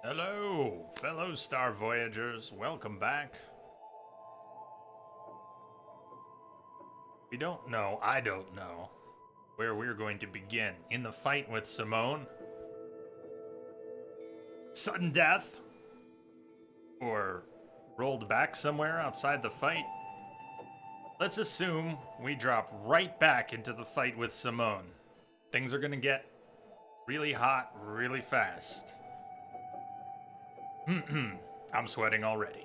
Hello, fellow Star Voyagers. Welcome back. I don't know, where we're going to begin. In the fight with Simone? Sudden death? Or rolled back somewhere outside the fight? Let's assume we drop right back into the fight with Simone. Things are gonna get really hot really fast. I'm sweating already.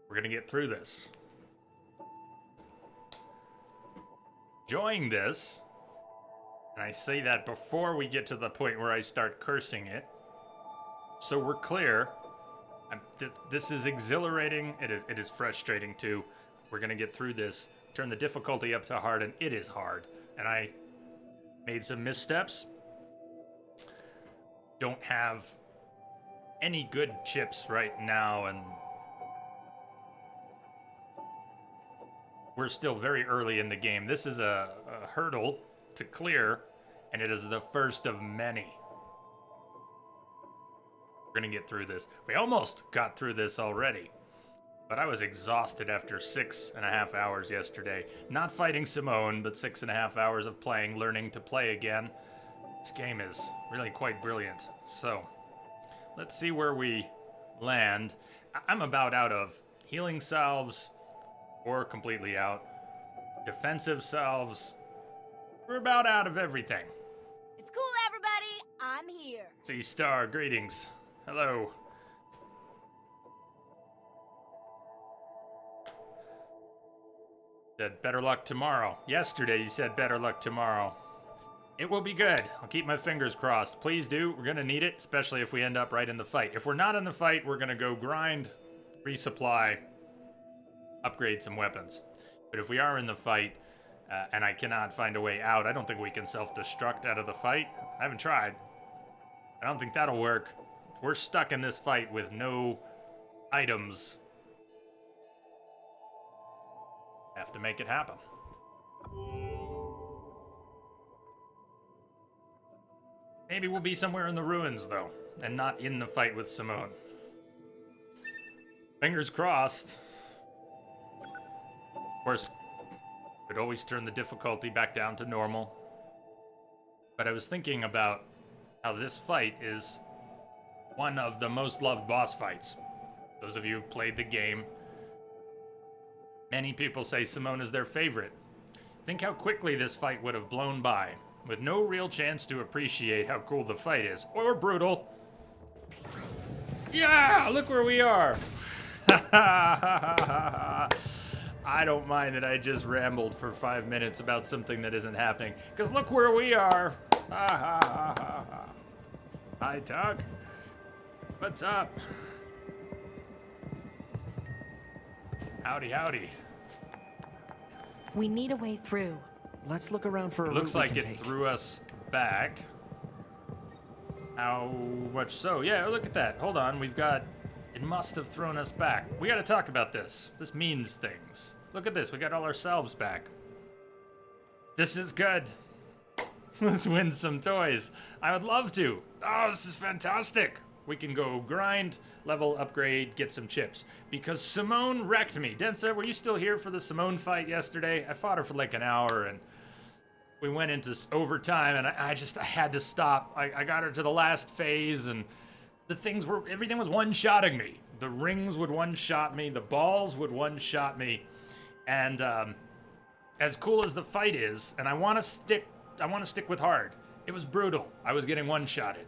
We're gonna get through this. Enjoying this, and I say that before we get to the point where I start cursing it, so we're clear. This is exhilarating. It is frustrating too. We're gonna get through this. Turn the difficulty up to hard, and it is hard. And I made some missteps. Don't have any good chips right now, and we're still very early in the game. This is a hurdle to clear, and it is the first of many. We're gonna get through this. We almost got through this already, but I was exhausted after 6.5 hours yesterday. Not fighting Simone, but 6.5 hours of playing, learning to play again. This game is really quite brilliant. So, let's see where we land. I'm about out of healing salves, or completely out. Defensive salves. We're about out of everything. It's cool, everybody. I'm here. Sea Star, greetings. Hello. Said better luck tomorrow. Yesterday you said better luck tomorrow. It will be good. I'll keep my fingers crossed. Please do. We're gonna need it, especially if we end up right in the fight. If we're not in the fight, we're gonna go grind, resupply, upgrade some weapons. But if we are in the fight, and I cannot find a way out, I don't think we can self-destruct out of the fight. I haven't tried. I don't think that'll work. If we're stuck in this fight with no items, have to make it happen. Maybe we'll be somewhere in the ruins, though, and not in the fight with Simone. Fingers crossed. Of course, could always turn the difficulty back down to normal. But I was thinking about how this fight is one of the most loved boss fights. Those of you who've played the game, many people say Simone is their favorite. Think how quickly this fight would have blown by, with no real chance to appreciate how cool the fight is, or brutal. Yeah, look where we are. I don't mind that I just rambled for 5 minutes about something that isn't happening, because look where we are. Hi, Tuck. What's up? Howdy, howdy. We need a way through. Let's look around for a route Looks like we it can take. threw us back. How much so? Yeah, look at that. Hold on, we've got... It must have thrown us back. We gotta talk about this. This means things. Look at this, we got all our salves back. This is good. Let's win some toys. I would love to. Oh, this is fantastic. We can go grind, level, upgrade, get some chips. Because Simone wrecked me. Densa, were you still here for the Simone fight yesterday? I fought her for like an hour, and we went into overtime, and I had to stop. I got her to the last phase, and everything was one-shotting me. The rings would one-shot me, the balls would one-shot me, and as cool as the fight is, and I want to stick with hard. It was brutal. I was getting one-shotted.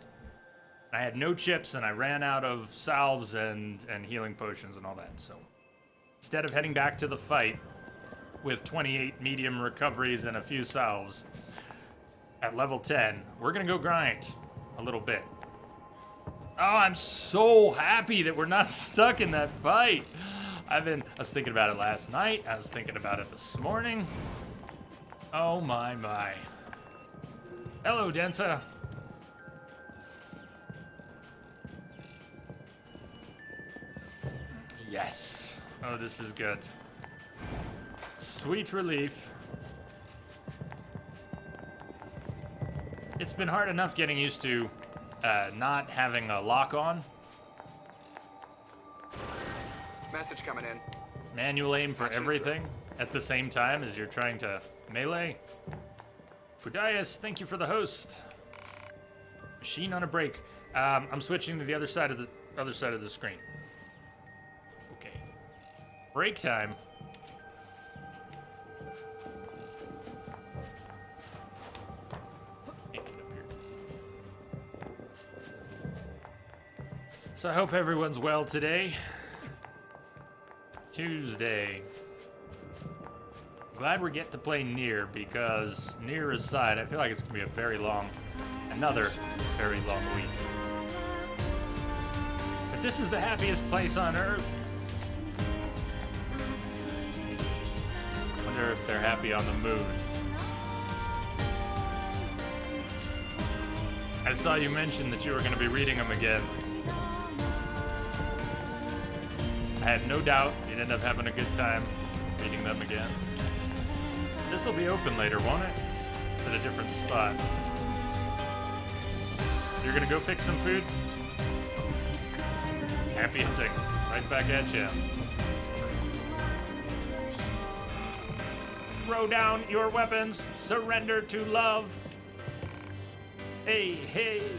I had no chips, and I ran out of salves and healing potions and all that. So instead of heading back to the fight with 28 medium recoveries and a few salves at level 10, we're gonna go grind a little bit. Oh, I'm so happy that we're not stuck in that fight. I was thinking about it last night. I was thinking about it this morning. Oh my. Hello, Densa. Yes. Oh, this is good. Sweet relief. It's been hard enough getting used to not having a lock on. Message coming in. Manual aim for everything at the same time as you're trying to melee. Budias, thank you for the host. Machine on a break. I'm switching to the other side of the screen. Okay. Break time. Can't get up here. So I hope everyone's well today. Tuesday. Glad we get to play NieR, because NieR aside, I feel like it's gonna be another very long week. But this is the happiest place on earth. Wonder if they're happy on the moon. I saw you mention that you were gonna be reading them again. I had no doubt you'd end up having a good time reading them again. This will be open later, won't it? At a different spot. You're gonna go fix some food? Happy hunting. Right back at you. Throw down your weapons. Surrender to love. Hey, hey.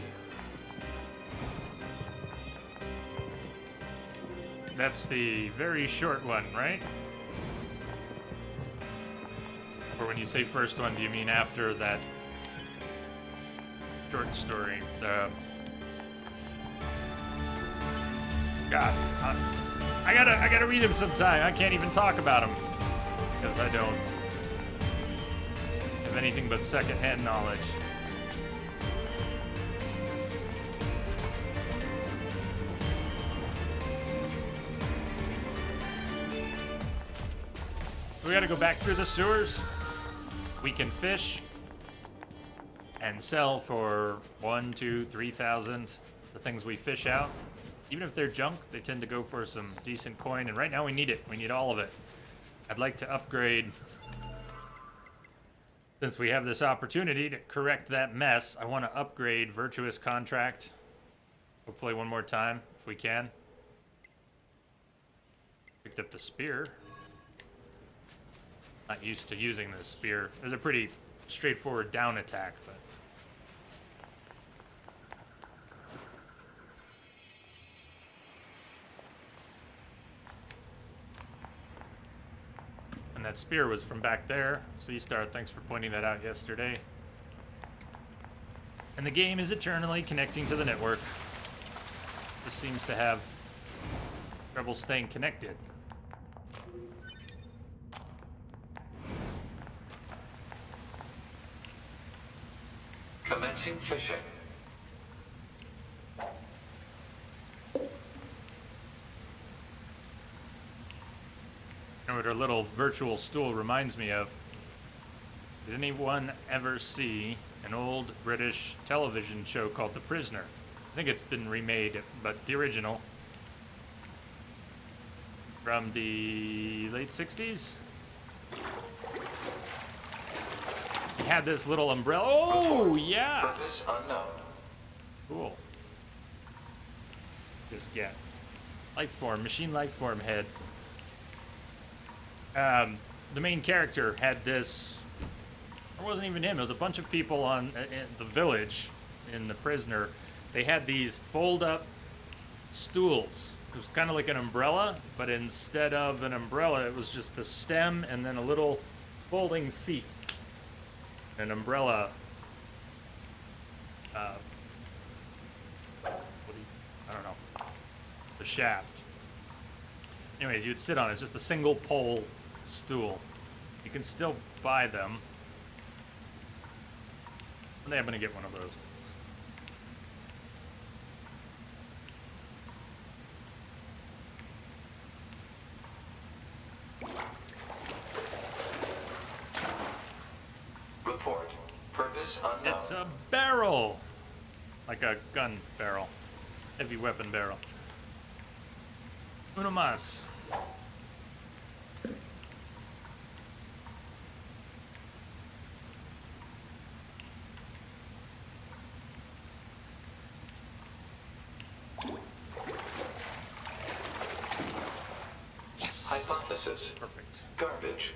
That's the very short one, right? Or when you say first one, do you mean after that short story? God, I gotta read him sometime. I can't even talk about him because I don't have anything but secondhand knowledge. We gotta go back through the sewers. We can fish and sell for 1, 2, 3,000 the things we fish out. Even if they're junk, they tend to go for some decent coin, and right now we need it. We need all of it. I'd like to upgrade, since we have this opportunity to correct that mess. I want to upgrade Virtuous Contract, hopefully one more time if we can. Picked up the spear. Not used to using this spear. It was a pretty straightforward down attack, but and that spear was from back there. C-Star, thanks for pointing that out yesterday. And the game is eternally connecting to the network. Just seems to have trouble staying connected. Commencing fishing. You know what our little virtual stool reminds me of? Did anyone ever see an old British television show called The Prisoner? I think it's been remade, but the original from the late 60s? He had this little umbrella. Oh, yeah! Purpose unknown. Cool. Just get life form, machine life form head. The main character had this. It wasn't even him. It was a bunch of people on in the village in The Prisoner. They had these fold-up stools. It was kind of like an umbrella, but instead of an umbrella, it was just the stem and then a little folding seat. An umbrella. I don't know. The shaft. Anyways, you'd sit on it. It's just a single pole stool. You can still buy them. One day I'm gonna get one of those. Report. Purpose unknown. It's a barrel! Like a gun barrel. Heavy weapon barrel. Uno más. Hypothesis. Perfect. Garbage.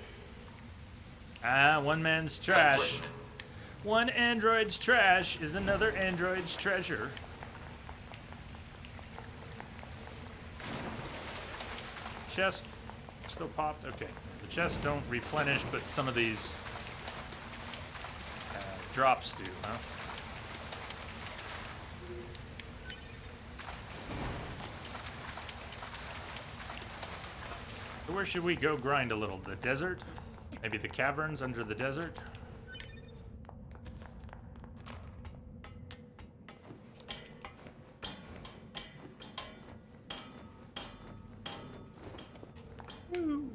Ah, one man's trash. Conflict. One android's trash is another android's treasure. Chest still popped? Okay. The chests don't replenish, but some of these drops do, huh? So where should we go grind a little? The desert? Maybe the caverns under the desert? Woo.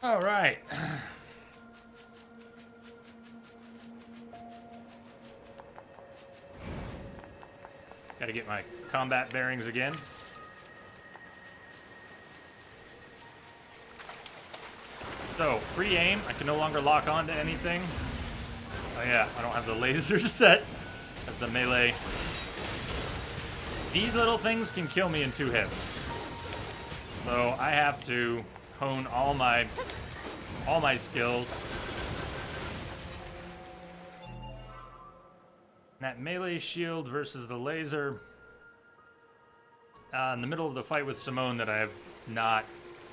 All right. Gotta get my combat bearings again. So, free aim. I can no longer lock onto anything. Oh yeah, I don't have the laser set. I have the melee. These little things can kill me in 2 hits. So I have to hone all my skills. That melee shield versus the laser. In the middle of the fight with Simone that I have not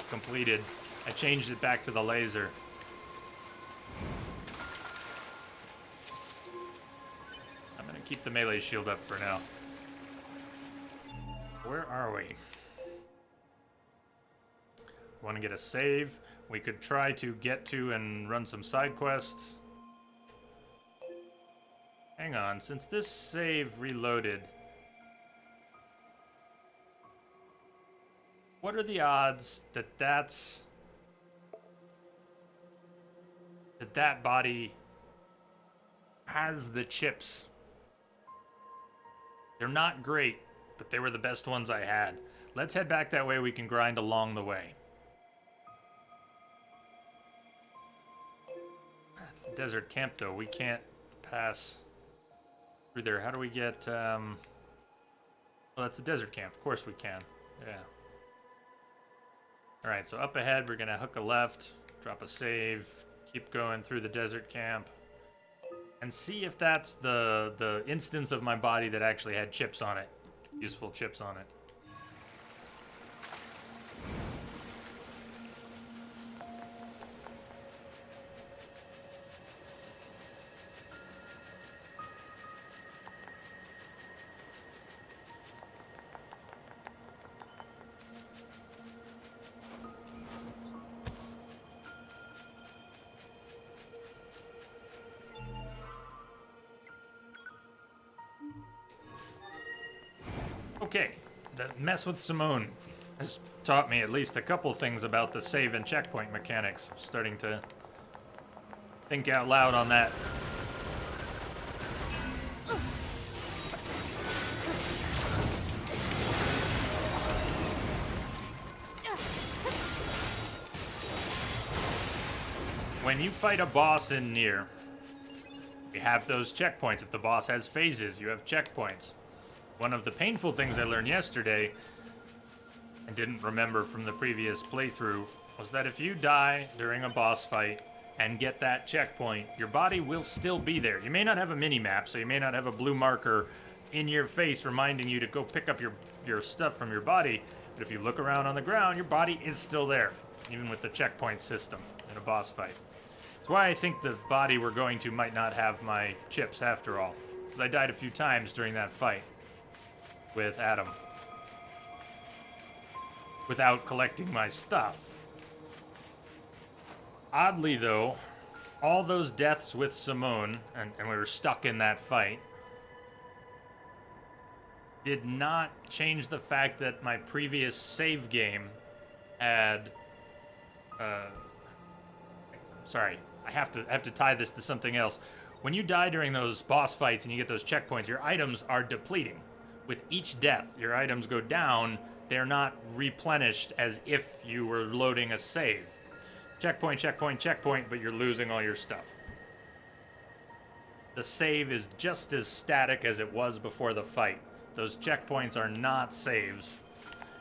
completed, I changed it back to the laser. I'm gonna keep the melee shield up for now. Where are we? Want to get a save? We could try to get to and run some side quests. Hang on, since this save reloaded, what are the odds that that body has the chips? They're not great, but they were the best ones I had. Let's head back that way. We can grind along the way. That's the desert camp, though. We can't pass through there. How do we get... Well, that's the desert camp. Of course we can. Yeah. Alright, so up ahead, we're going to hook a left, drop a save, keep going through the desert camp, and see if that's the instance of my body that actually had chips on it. Useful chips on it. Okay, the mess with Simone has taught me at least a couple things about the save and checkpoint mechanics. I'm starting to think out loud on that. When you fight a boss in NieR, you have those checkpoints. If the boss has phases, you have checkpoints. One of the painful things I learned yesterday, and didn't remember from the previous playthrough, was that if you die during a boss fight and get that checkpoint, your body will still be there. You may not have a mini-map, so you may not have a blue marker in your face reminding you to go pick up your stuff from your body, but if you look around on the ground, your body is still there, even with the checkpoint system in a boss fight. That's why I think the body we're going to might not have my chips after all. Because I died a few times during that fight with Adam without collecting my stuff. Oddly though, all those deaths with Simone, and we were stuck in that fight, did not change the fact that my previous save game had sorry, I have to tie this to something else. When you die during those boss fights and you get those checkpoints, your items are depleting. With each death, your items go down. They're not replenished as if you were loading a save. Checkpoint, checkpoint, checkpoint, but you're losing all your stuff. The save is just as static as it was before the fight. Those checkpoints are not saves.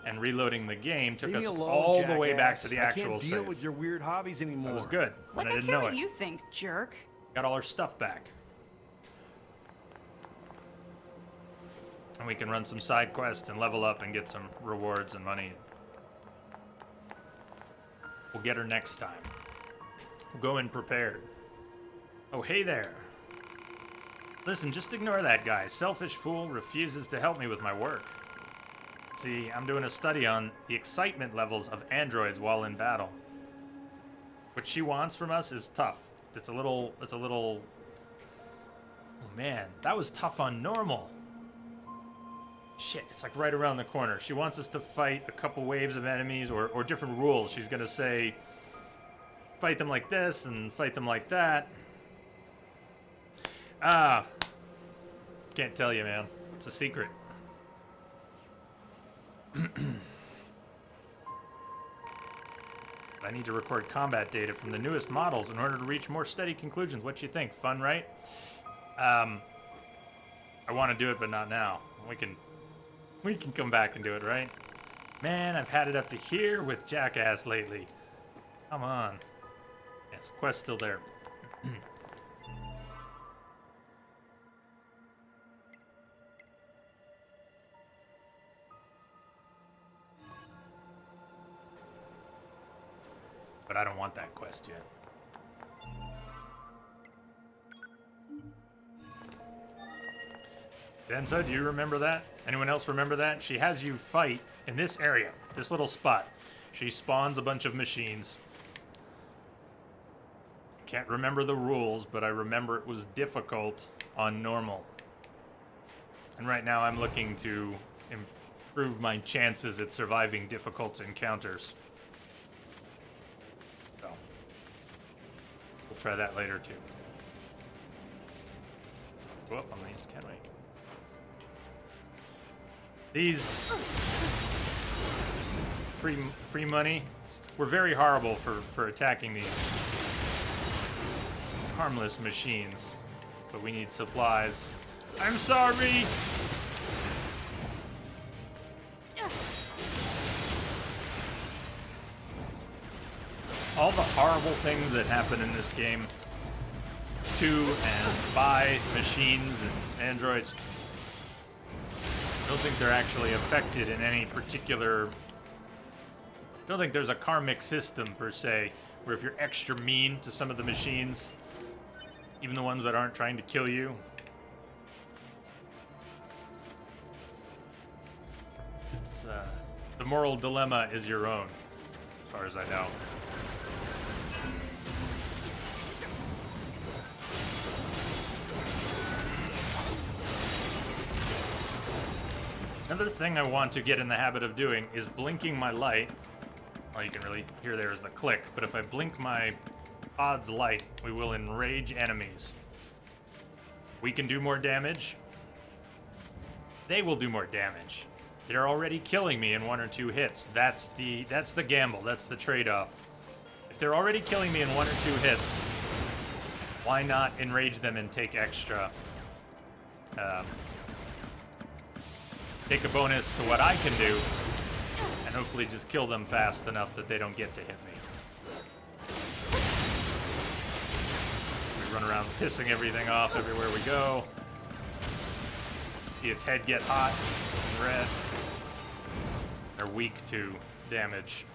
and reloading the game took Leave us me alone, all the way back jackass. to the I actual can't deal save. with your weird hobbies anymore. That was good when What I the didn't care know what it. you think, jerk? Got all our stuff back. And we can run some side quests and level up and get some rewards and money. We'll get her next time. We'll go in prepared. Oh, hey there. Listen, just ignore that guy. Selfish fool refuses to help me with my work. See, I'm doing a study on the excitement levels of androids while in battle. What she wants from us is tough. It's a little... Oh man, that was tough on normal. Shit, it's like right around the corner. She wants us to fight a couple waves of enemies or different rules. She's gonna say, fight them like this and fight them like that. Can't tell you, man. It's a secret. I need to record combat data from the newest models in order to reach more steady conclusions. What you think? Fun, right? I want to do it, but not now. We can come back and do it, right? Man, I've had it up to here with Jackass lately. Come on. Yes, quest's still there. But I don't want that quest yet. Denza, do you remember that? Anyone else remember that? She has you fight in this area, this little spot. She spawns a bunch of machines. Can't remember the rules, but I remember it was difficult on normal. And right now I'm looking to improve my chances at surviving difficult encounters. So, we'll try that later too. Go up on these, can we? These free money, we're very horrible for attacking these harmless machines, but we need supplies. I'm sorry! All the horrible things that happen in this game to and by machines and androids, I don't think they're actually affected in any particular... I don't think there's a karmic system, per se, where if you're extra mean to some of the machines, even the ones that aren't trying to kill you, it's, the moral dilemma is your own, as far as I know. Another thing I want to get in the habit of doing is blinking my light. All you can really hear there is the click, but if I blink my pod's light, we will enrage enemies. We can do more damage. They will do more damage. They're already killing me in 1 or 2 hits. That's the gamble. That's the trade-off. If they're already killing me in 1 or 2 hits, why not enrage them and take extra? Take a bonus to what I can do, and hopefully just kill them fast enough that they don't get to hit me. We run around pissing everything off everywhere we go. See its head get hot and red. They're weak to damage.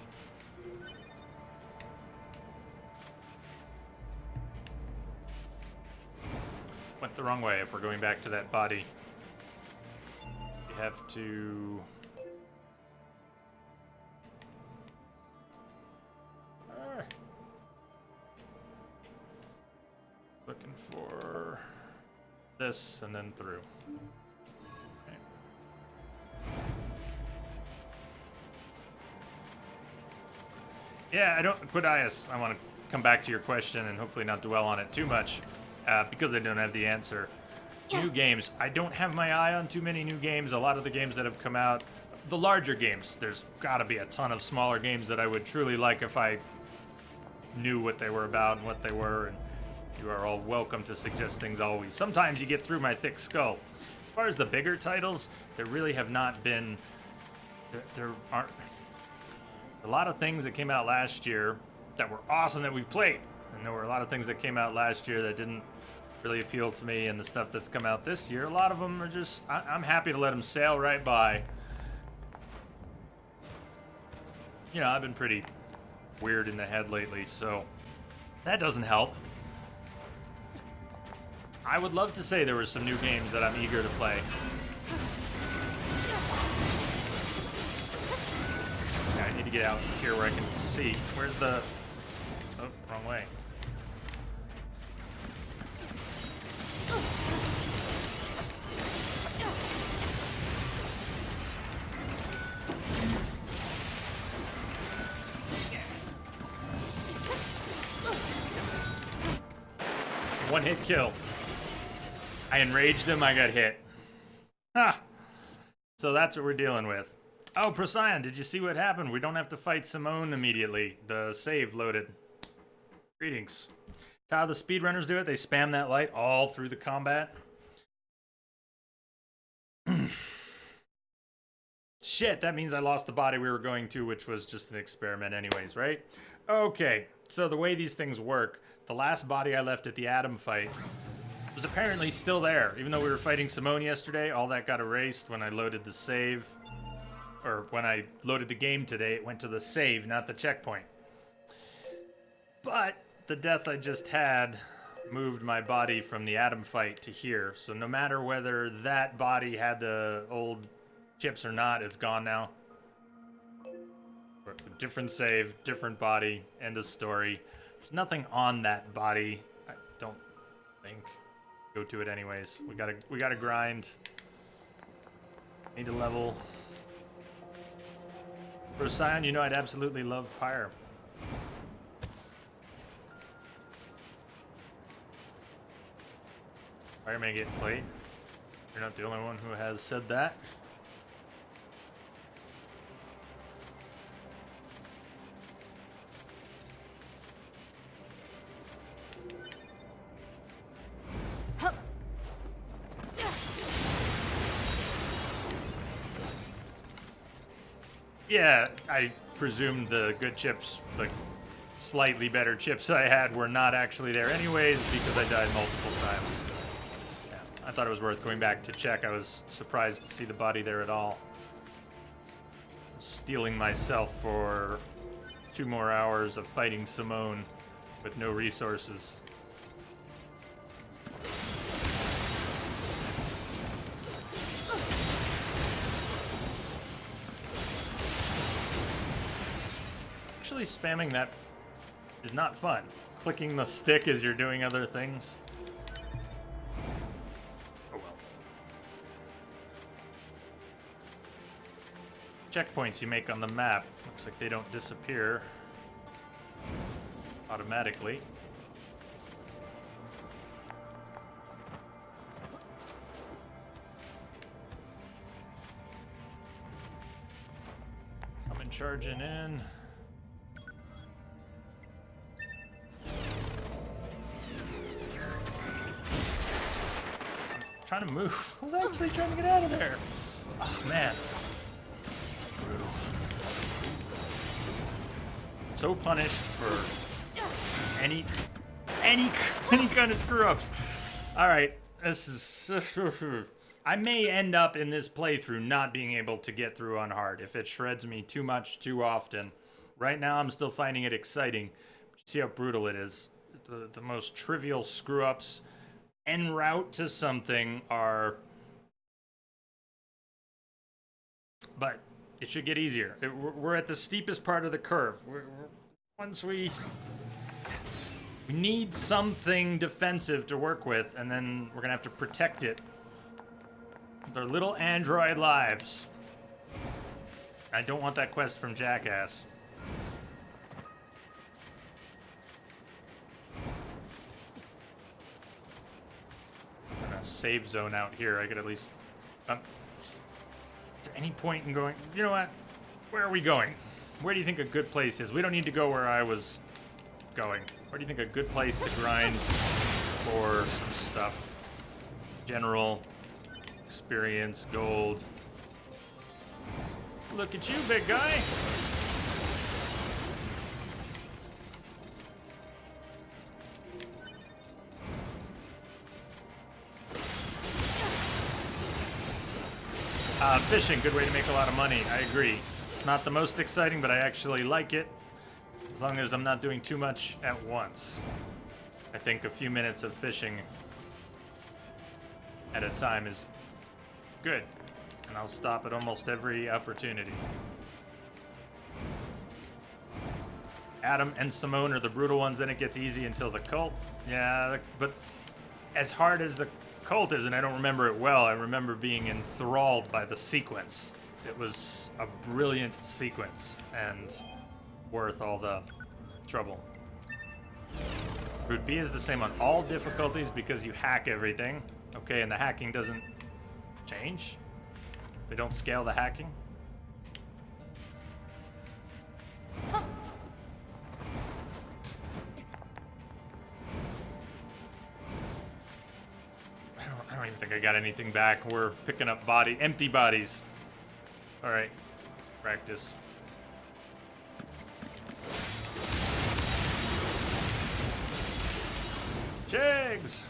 Went the wrong way if we're going back to that body. We have to... Looking for this and then through. Okay. Yeah, I don't... Quadias, I want to come back to your question and hopefully not dwell on it too much, because I don't have the answer. New games. I don't have my eye on too many new games. A lot of the games that have come out, the larger games, there's got to be a ton of smaller games that I would truly like if I knew what they were about and what they were, and you are all welcome to suggest things always. Sometimes you get through my thick skull. As far as the bigger titles, there really have not been there aren't a lot of things that came out last year that were awesome that we've played, and there were a lot of things that came out last year that didn't really appeal to me, and the stuff that's come out this year, a lot of them are just, I'm happy to let them sail right by. You know, I've been pretty weird in the head lately, so that doesn't help. I would love to say there were some new games that I'm eager to play. Okay, I need to get out here where I can see. Where's the... Oh, wrong way. One hit kill. I enraged him, I got hit. Ha! So that's what we're dealing with. Oh, Procyon, did you see what happened? We don't have to fight Simone immediately. The save loaded. Greetings. That's how the speedrunners do it. They spam that light all through the combat. Shit, that means I lost the body we were going to, which was just an experiment anyways, right? Okay, so the way these things work, the last body I left at the Atom fight was apparently still there. Even though we were fighting Simone yesterday, all that got erased when I loaded the save. Or when I loaded the game today, it went to the save, not the checkpoint. But the death I just had moved my body from the Atom fight to here. So no matter whether that body had the old chips or not, it's gone now. Different save, different body, end of story. There's nothing on that body, I don't think. Go to it anyways. We gotta grind. Need to level. For Scion, you know I'd absolutely love Pyre. Pyre may get played. You're not the only one who has said that. Yeah, I presumed the good chips, the slightly better chips I had, were not actually there anyways because I died multiple times. Yeah, I thought it was worth going back to check. I was surprised to see the body there at all. Stealing myself for 2 more hours of fighting Simone with no resources. Actually, spamming that is not fun. Clicking the stick as you're doing other things. Oh well. Checkpoints you make on the map, looks like they don't disappear automatically. Coming charging in. Trying to move. I was actually trying to get out of there. Oh man. Brutal. So punished for any kind of screw ups. Alright, this is I may end up in this playthrough not being able to get through on hard if it shreds me too much too often. Right now I'm still finding it exciting. But you see how brutal it is. The most trivial screw ups en route to something are, but it should get easier. We're at the steepest part of the curve. Once we need something defensive to work with, and then we're gonna have to protect it with our little android lives. I don't want that quest from Jackass. Save zone out here. I could at least to any point in going, you know what, where are we going? Where do you think a good place is? We don't need to go where I was going. Where do you think a good place to grind for some stuff? General experience, gold. Look at you, big guy. Fishing, good way to make a lot of money. I agree. It's not the most exciting, but I actually like it. As long as I'm not doing too much at once. I think a few minutes of fishing at a time is good. And I'll stop at almost every opportunity. Adam and Simone are the brutal ones, then it gets easy until the cult. Yeah, but as hard as the cult is, and I don't remember it well, I remember being enthralled by the sequence. It was a brilliant sequence and worth all the trouble. Route B is the same on all difficulties because you hack everything. Okay, and the hacking doesn't change? They don't scale the hacking? I don't even think I got anything back. We're picking up empty bodies. All right, practice. Shags!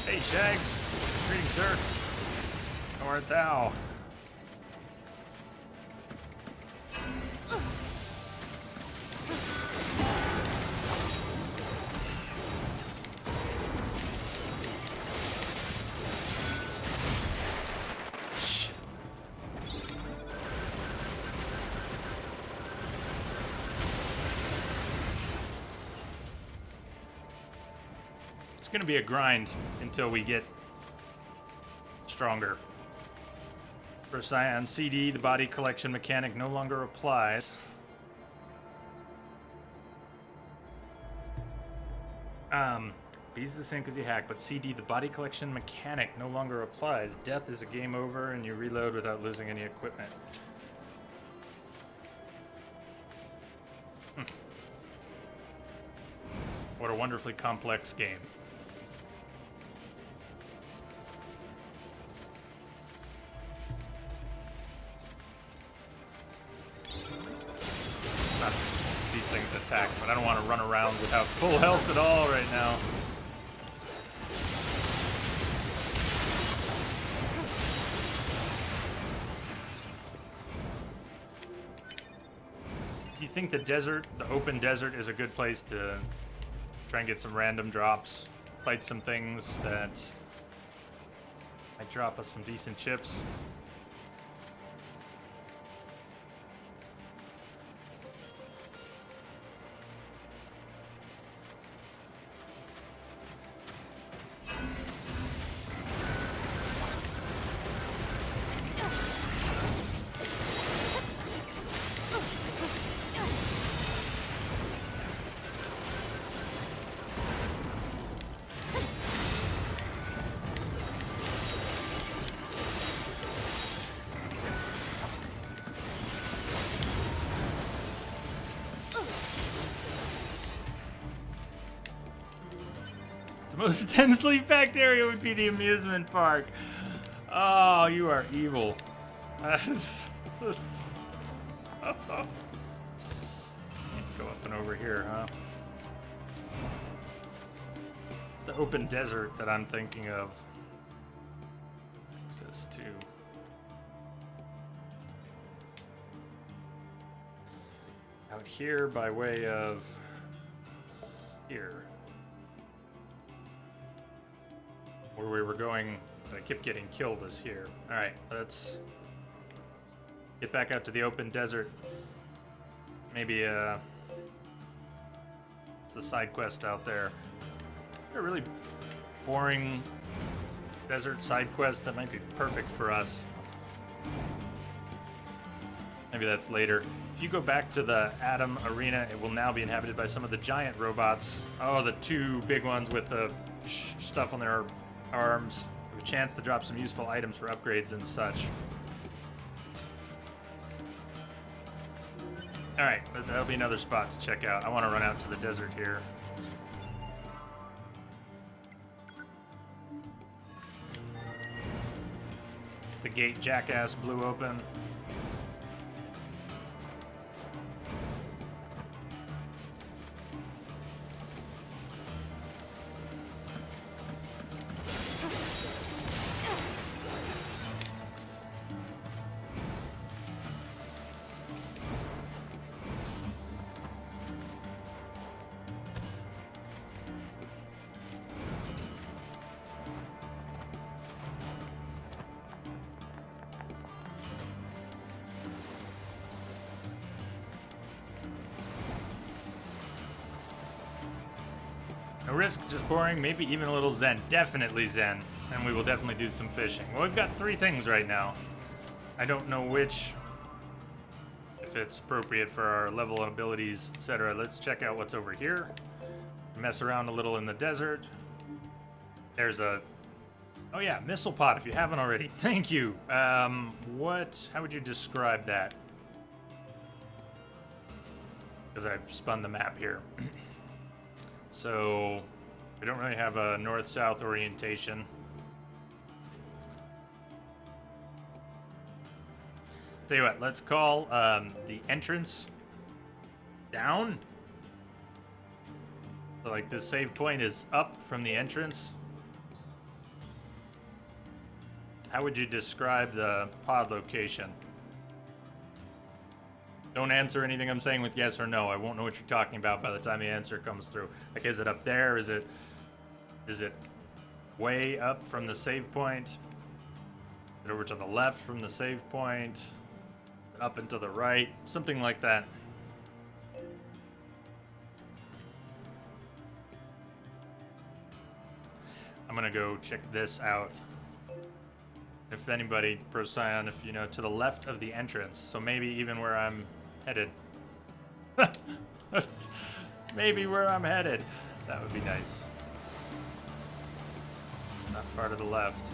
Hey, Shags. Greetings, sir. How art thou? It's gonna be a grind until we get stronger. For Scion CD, the body collection mechanic no longer applies. B's the same because you hack, but CD, the body collection mechanic no longer applies. Death is a game over and you reload without losing any equipment. What a wonderfully complex game. These things attack, but I don't want to run around without full health at all right now. Do you think the desert, the open desert, is a good place to try and get some random drops, fight some things that might drop us some decent chips? Most densely packed area would be the amusement park. Oh, you are evil. Can't go up and over here, huh? It's the open desert that I'm thinking of. Access to. Out here by way of here. Where we were going, but I kept getting killed is here. Alright, let's get back out to the open desert. Maybe, it's the side quest out there. Is there a really boring desert side quest that might be perfect for us? Maybe that's later. If you go back to the Adam Arena, it will now be inhabited by some of the giant robots. Oh, the two big ones with the stuff on their arms. We have a chance to drop some useful items for upgrades and such. Alright, that'll be another spot to check out. I want to run out to the desert here. It's the gate Jackass blew open. No risk, just boring, maybe even a little zen. Definitely zen. And we will definitely do some fishing. Well, we've got 3 things right now. I don't know which, if it's appropriate for our level and abilities, etc. Let's check out what's over here. Mess around a little in the desert. There's a... Oh yeah, missile pod if you haven't already. Thank you. How would you describe that? Because I've spun the map here. So, we don't really have a north-south orientation. Tell you what, let's call the entrance down. So, like, this save point is up from the entrance. How would you describe the pod location? Don't answer anything I'm saying with yes or no. I won't know what you're talking about by the time the answer comes through. Like, is it up there? Is it way up from the save point? Is it over to the left from the save point? Up and to the right? Something like that. I'm gonna go check this out. If anybody, Procyon, if you know, to the left of the entrance. So maybe even where I'm headed. Maybe where I'm headed. That would be nice. Not far to the left.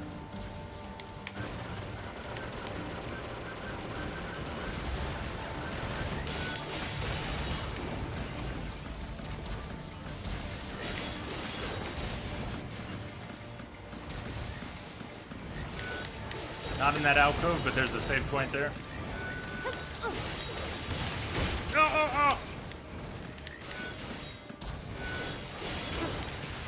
Not in that alcove, but there's a save point there. Oh.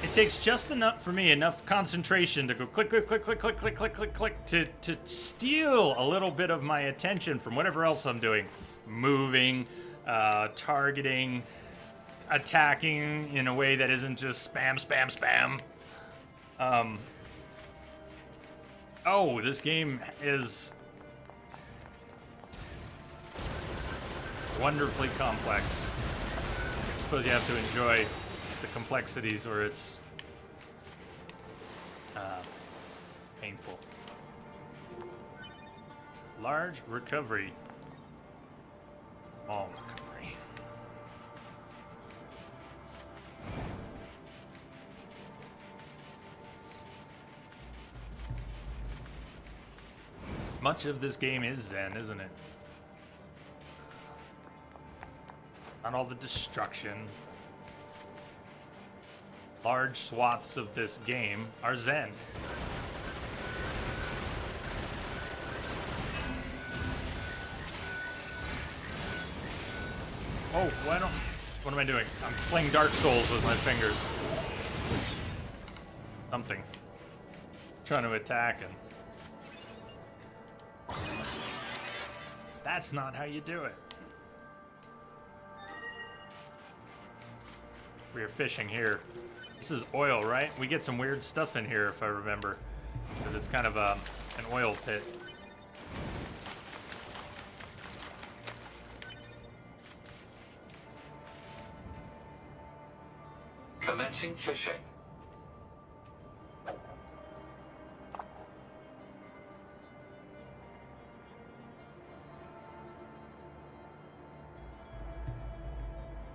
It takes just enough for me, enough concentration to go click, click, click, click, click, click, click, click, click, to steal a little bit of my attention from whatever else I'm doing. Moving, targeting, attacking in a way that isn't just spam, spam, spam. Oh, this game is wonderfully complex. I suppose you have to enjoy the complexities or it's painful. Large recovery. Small recovery. Much of this game is Zen, isn't it? Not all the destruction. Large swaths of this game are Zen. Oh, what am I doing? I'm playing Dark Souls with my fingers. Something. Trying to attack and... That's not how you do it. We are fishing here. This is oil, right? We get some weird stuff in here if I remember. Because it's kind of an oil pit. Commencing fishing.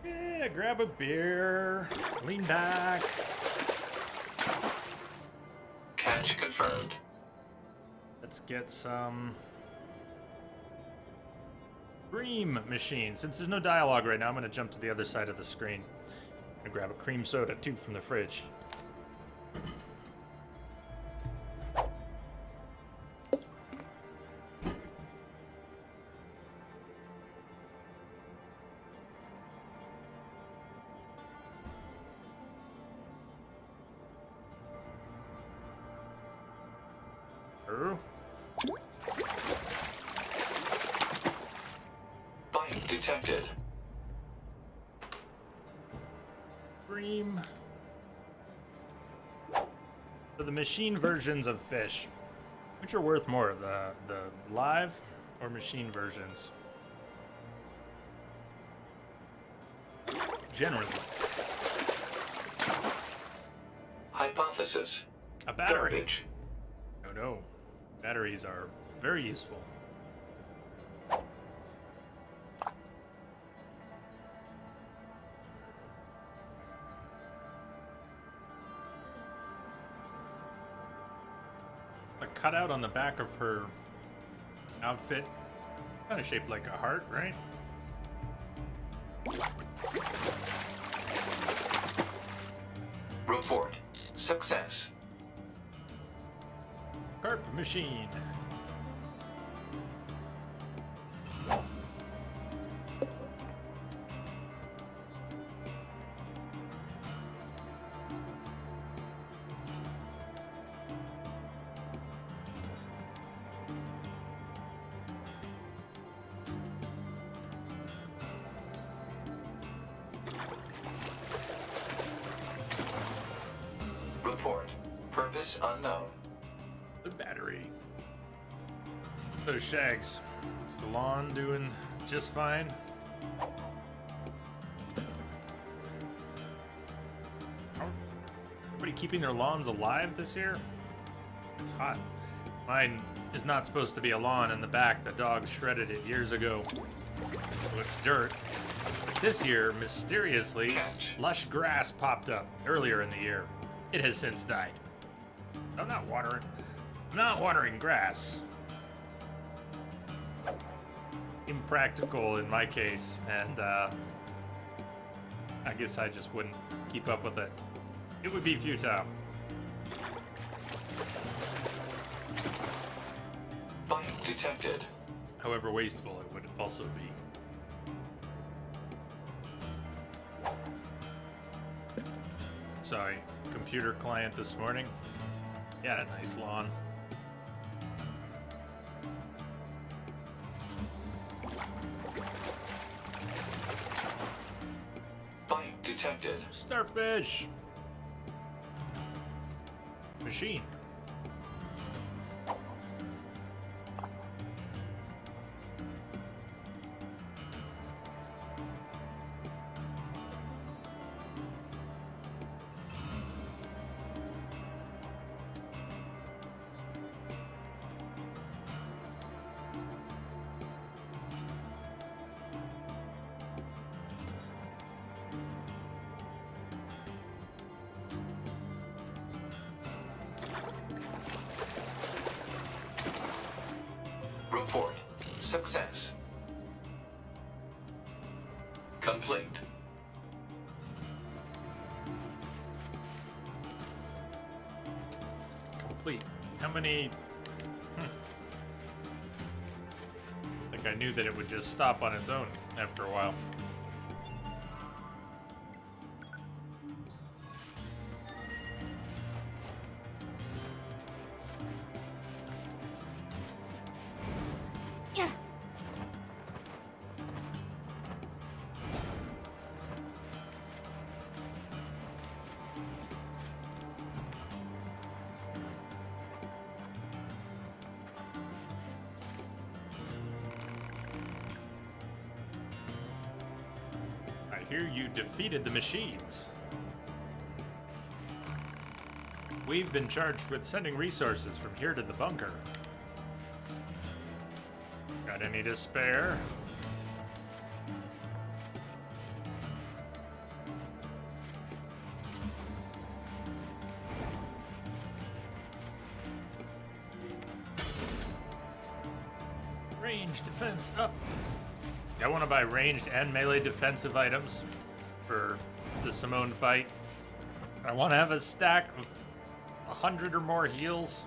Yeah, grab a beer, lean back. Catch confirmed. Let's get some cream machine. Since there's no dialogue right now, I'm going to jump to the other side of the screen. I'm going to grab a cream soda, too, from the fridge. Bite detected. Cream. So the machine versions of fish, which are worth more, the live or machine versions? Generally. Hypothesis. A battery. Garbage. Oh no. Batteries are very useful. A cutout on the back of her outfit. Kind of shaped like a heart, right? Report. Success. Carp machine. Report. Purpose unknown. The battery. So Shags, is the lawn doing just fine? Everybody keeping their lawns alive this year? It's hot. Mine is not supposed to be a lawn in the back. The dog shredded it years ago. So it's dirt. But this year, mysteriously, lush grass popped up earlier in the year. It has since died. I'm not watering grass. Impractical in my case, and I guess I just wouldn't keep up with it. It would be futile. Bite detected. However wasteful it would also be. Sorry, computer client this morning. He had a nice lawn. Bite detected. Starfish! Machine. Report. Success. Complete. Complete. How many... I think I knew that it would just stop on its own after a while. Yeah. I hear you defeated the machines. We've been charged with sending resources from here to the bunker. Got any to spare? Range defense up. I want to buy ranged and melee defensive items for the Simone fight. I want to have a stack of 100 or more heals.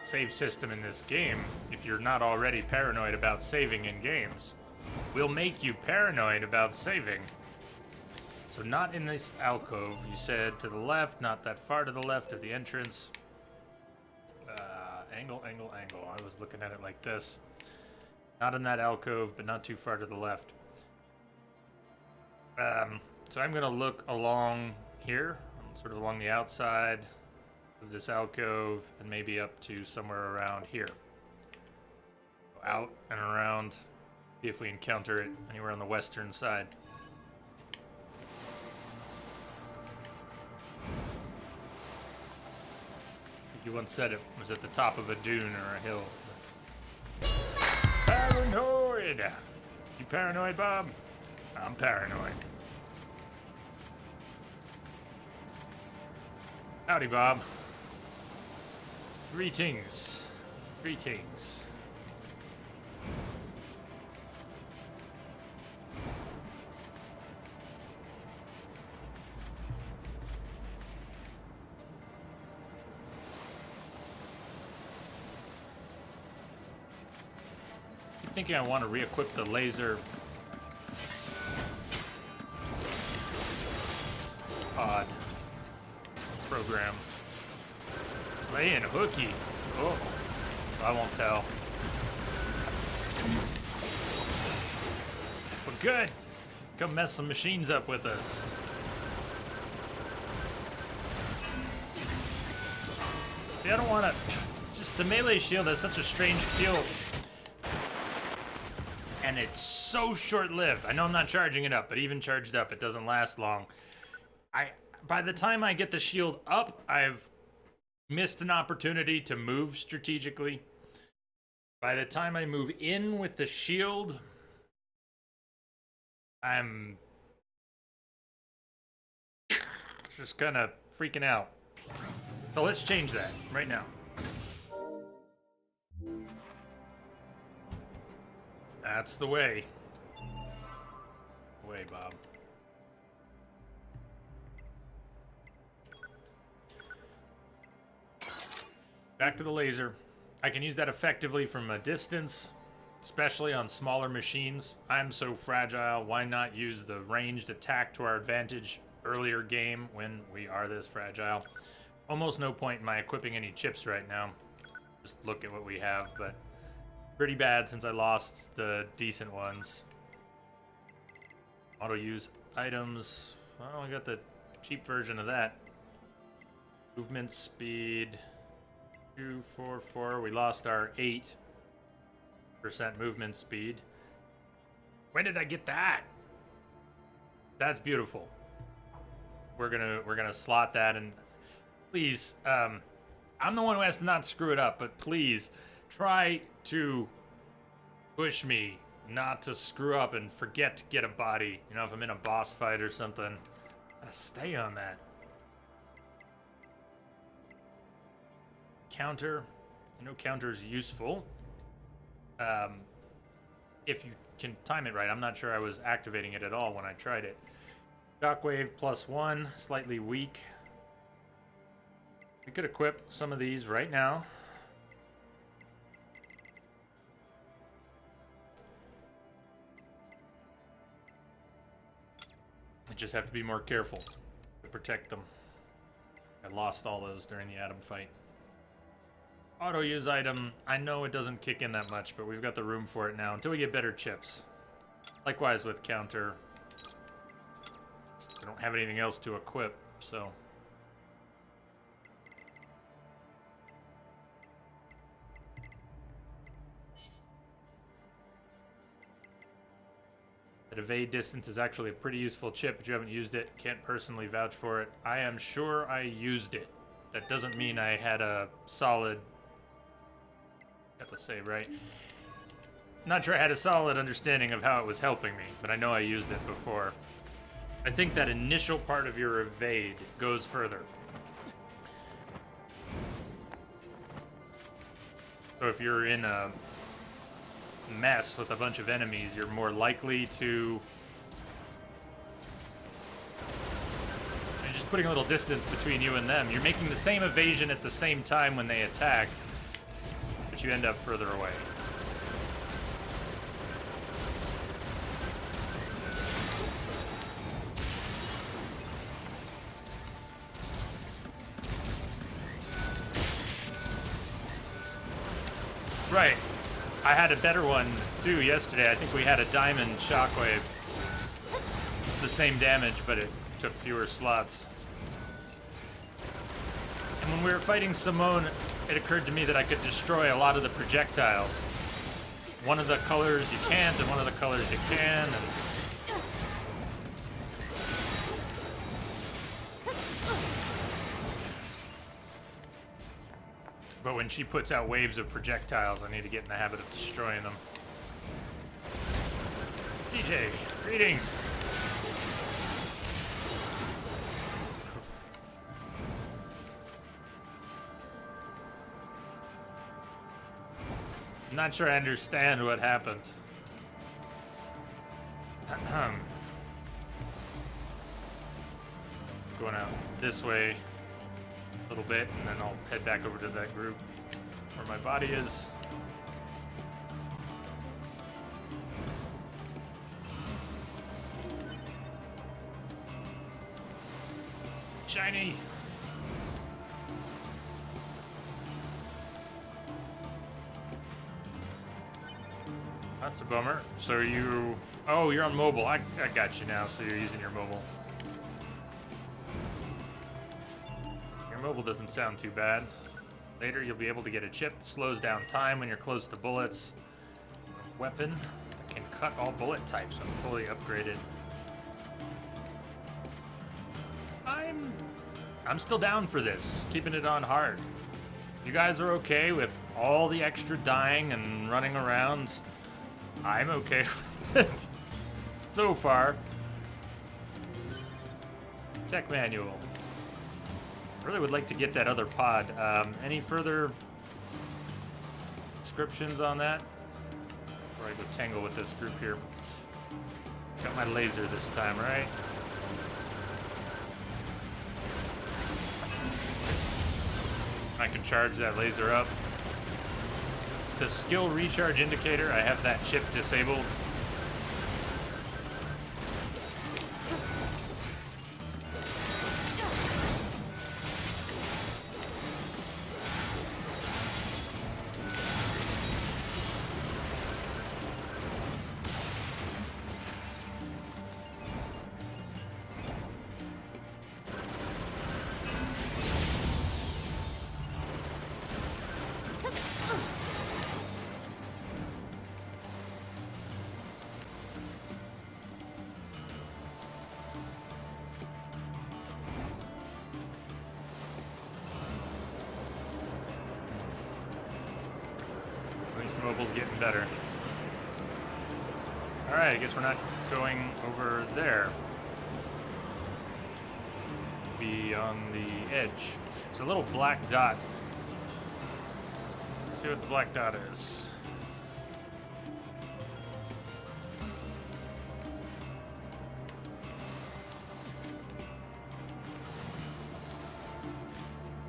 Save system in this game, if you're not already paranoid about saving in games, will make you paranoid about saving. So not in this alcove. You said to the left, not that far to the left of the entrance. Angle. I was looking at it like this. Not in that alcove, but not too far to the left. So I'm gonna look along here, sort of along the outside of this alcove, and maybe up to somewhere around here. out and around. See if we encounter it anywhere on the western side. I think you once said it was at the top of a dune or a hill. Paranoid! You paranoid, Bob? I'm paranoid. Howdy, Bob. Greetings. Greetings. I'm thinking I want to re-equip the laser pod program. Playing hooky. Oh, I won't tell. But good. Come mess some machines up with us. See, I don't want to. Just the melee shield has such a strange feel. And it's so short-lived. I know I'm not charging it up, but even charged up, it doesn't last long. By the time I get the shield up, I've missed an opportunity to move strategically. By the time I move in with the shield, I'm just kind of freaking out. So let's change that right now. That's the way. Way, Bob. Back to the laser. I can use that effectively from a distance, especially on smaller machines. I'm so fragile. Why not use the ranged attack to our advantage earlier game when we are this fragile? Almost no point in my equipping any chips right now. Just look at what we have, but pretty bad since I lost the decent ones. Auto use items. Well, I got the cheap version of that. Movement speed. 244. We lost our 8% movement speed. When did I get that? That's beautiful. We're gonna slot that, and please, I'm the one who has to not screw it up, but please try to push me not to screw up and forget to get a body. You know, if I'm in a boss fight or something, I gotta stay on that. Counter. I know counter's useful. If you can time it right. I'm not sure I was activating it at all when I tried it. Shockwave +1, slightly weak. We could equip some of these right now. I just have to be more careful to protect them. I lost all those during the Atom fight. Auto use item, I know it doesn't kick in that much, but we've got the room for it now until we get better chips. Likewise with counter. I don't have anything else to equip, so. That evade distance is actually a pretty useful chip, but you haven't used it. Can't personally vouch for it. I am sure I used it. That doesn't mean I had a solid... Got to say, right? Not sure I had a solid understanding of how it was helping me, but I know I used it before. I think that initial part of your evade goes further. So if you're in a mess with a bunch of enemies, you're more likely to... You're just putting a little distance between you and them. You're making the same evasion at the same time when they attack, but you end up further away. Right. I had a better one, too, yesterday. I think we had a diamond shockwave. It's the same damage, but it took fewer slots. And when we were fighting Simone, it occurred to me that I could destroy a lot of the projectiles one of the colors you can't, and one of the colors you can, and but when she puts out waves of projectiles, I need to get in the habit of destroying them. DJ, greetings! I'm not sure I understand what happened. Going out this way a little bit, and then I'll head back over to that group where my body is. Shiny! That's a bummer. So you... Oh, you're on mobile. I got you now, so you're using your mobile. Your mobile doesn't sound too bad. Later, you'll be able to get a chip that slows down time when you're close to bullets. A weapon that can cut all bullet types when fully upgraded. I'm still down for this. Keeping it on hard. You guys are okay with all the extra dying and running around? I'm okay with it. So far. Tech manual. I really would like to get that other pod. Any further descriptions on that? Before I go tangle with this group here. Got my laser this time, right? I can charge that laser up. The skill recharge indicator, I have that chip disabled. Mobile's getting better. Alright, I guess we're not going over there. Be on the edge. There's a little black dot. Let's see what the black dot is.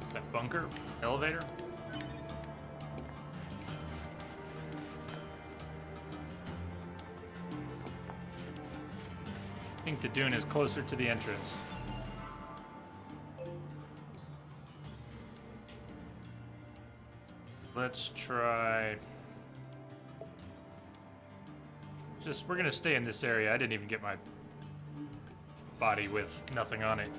Is that bunker? Elevator? I think the dune is closer to the entrance. Let's try... we're gonna stay in this area. I didn't even get my body with nothing on it.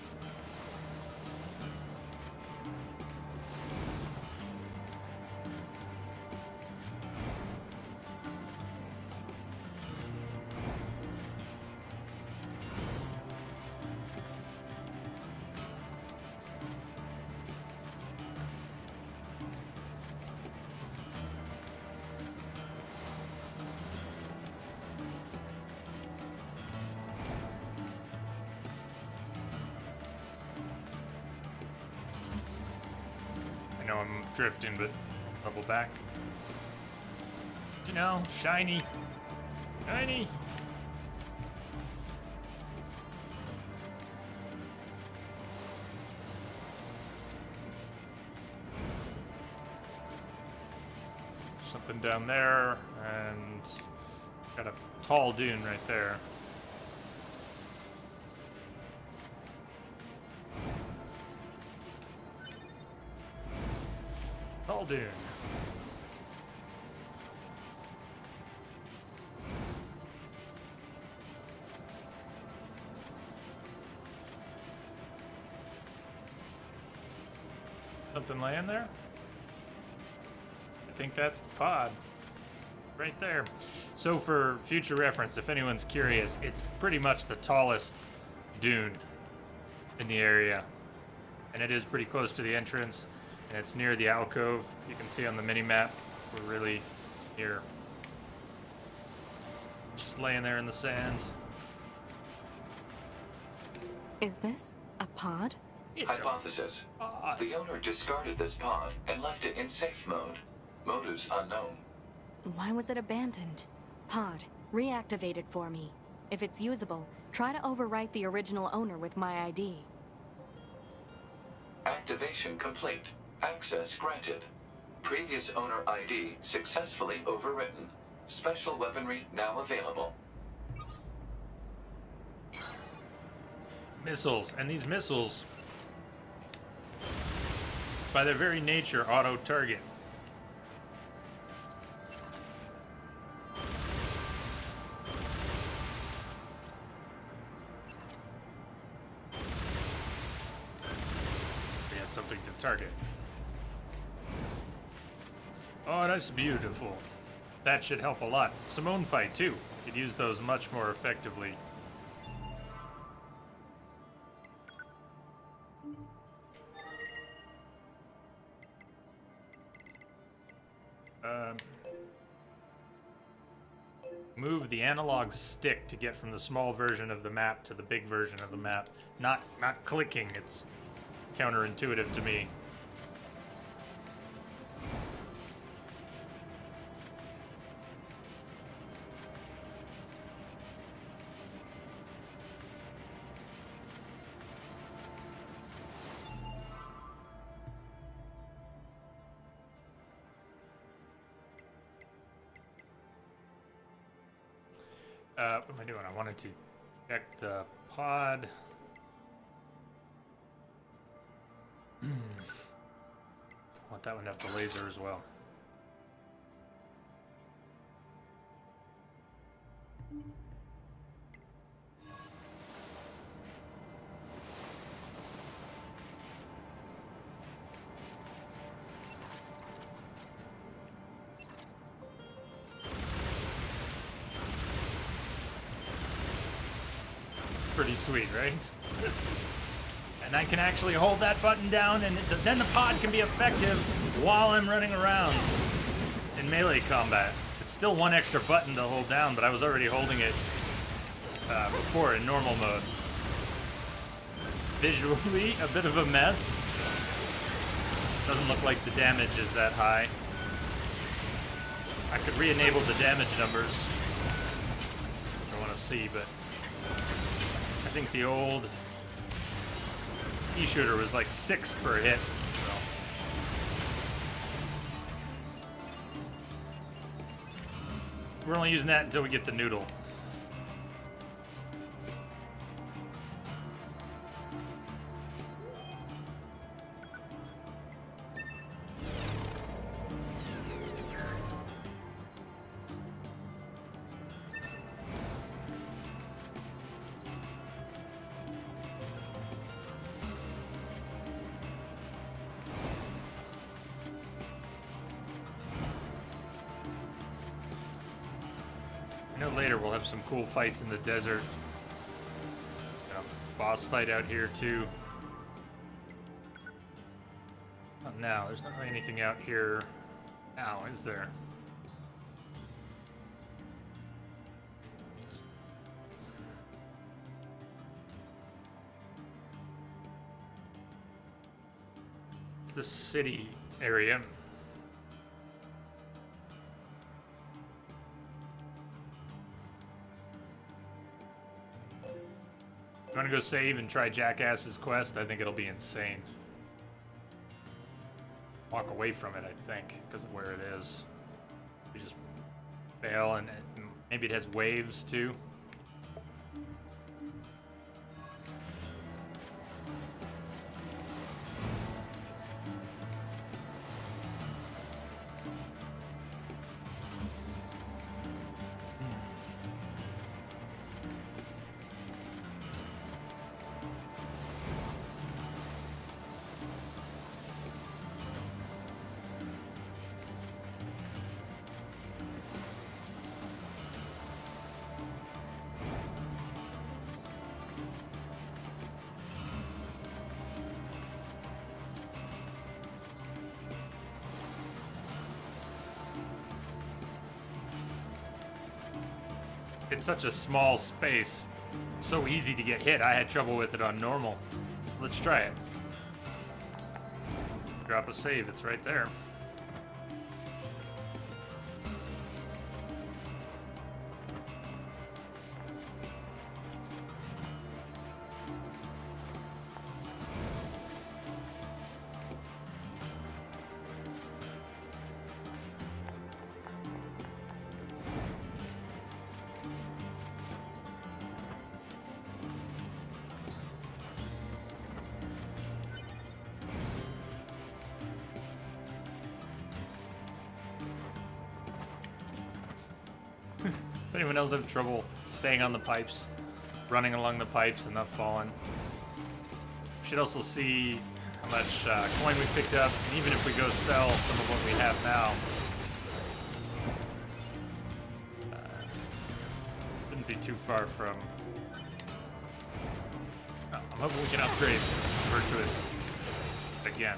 I know I'm drifting, but level back. You know, shiny. Shiny! Something down there, and got a tall dune right there. Tall dune. Something laying there? I think that's the pod. Right there. So for future reference, if anyone's curious, it's pretty much the tallest dune in the area. And it is pretty close to the entrance, and it's near the alcove. You can see on the mini-map, we're really here. Just laying there in the sand. Is this a pod? It's Hypothesis. a pod. The owner discarded this pod and left it in safe mode. Motives unknown. Why was it abandoned? Pod, reactivate it for me. If it's usable, try to overwrite the original owner with my ID. Activation complete. Access granted. Previous owner ID successfully overwritten. Special weaponry now available. Missiles, and these missiles, by their very nature, auto-target. We had something to target. Oh, that's beautiful. That should help a lot. Simone fight, too. Could use those much more effectively. Move the analog stick to get from the small version of the map to the big version of the map. Not clicking. It's counterintuitive to me. What am I doing? I wanted to check the pod. I want that one to have the laser as well. Pretty sweet, right? And I can actually hold that button down, and then the pod can be effective while I'm running around in melee combat. It's still one extra button to hold down, but I was already holding it before in normal mode. Visually, a bit of a mess. Doesn't look like the damage is that high. I could re-enable the damage numbers. I want to see, but I think the old E-shooter was like 6 per hit. So. We're only using that until we get the noodle. I know later we'll have some cool fights in the desert. Boss fight out here too. Not now. There's not really anything out here now, is there? It's the city area. You want to go save and try Jackass's quest? I think it'll be insane. Walk away from it, I think, because of where it is. You just fail, and maybe it has waves too. It's such a small space. So easy to get hit. I had trouble with it on normal. Let's try it. Drop a save. It's right there. Does anyone else have trouble staying on the pipes, running along the pipes and not falling? We should also see how much coin we picked up, and even if we go sell some of what we have now, shouldn't be too far from. Oh, I'm hoping we can upgrade Virtuous again.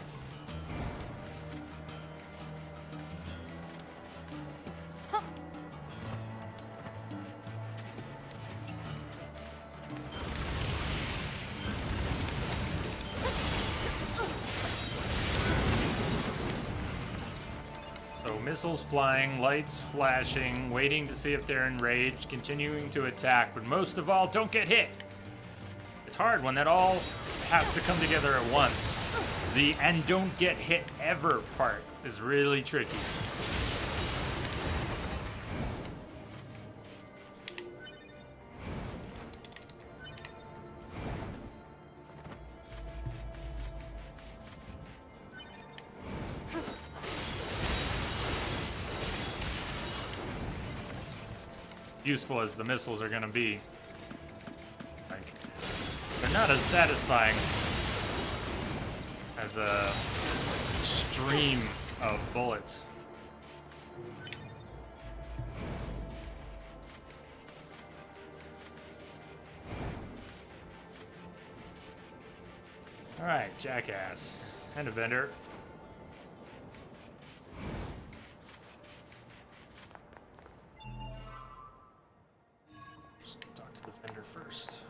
Missiles flying, lights flashing, waiting to see if they're enraged, continuing to attack, but most of all, don't get hit. It's hard when that all has to come together at once. The "and don't get hit ever" part is really tricky. Useful as the missiles are gonna be, like, they're not as satisfying as a stream of bullets. All right, jackass and a vendor. First.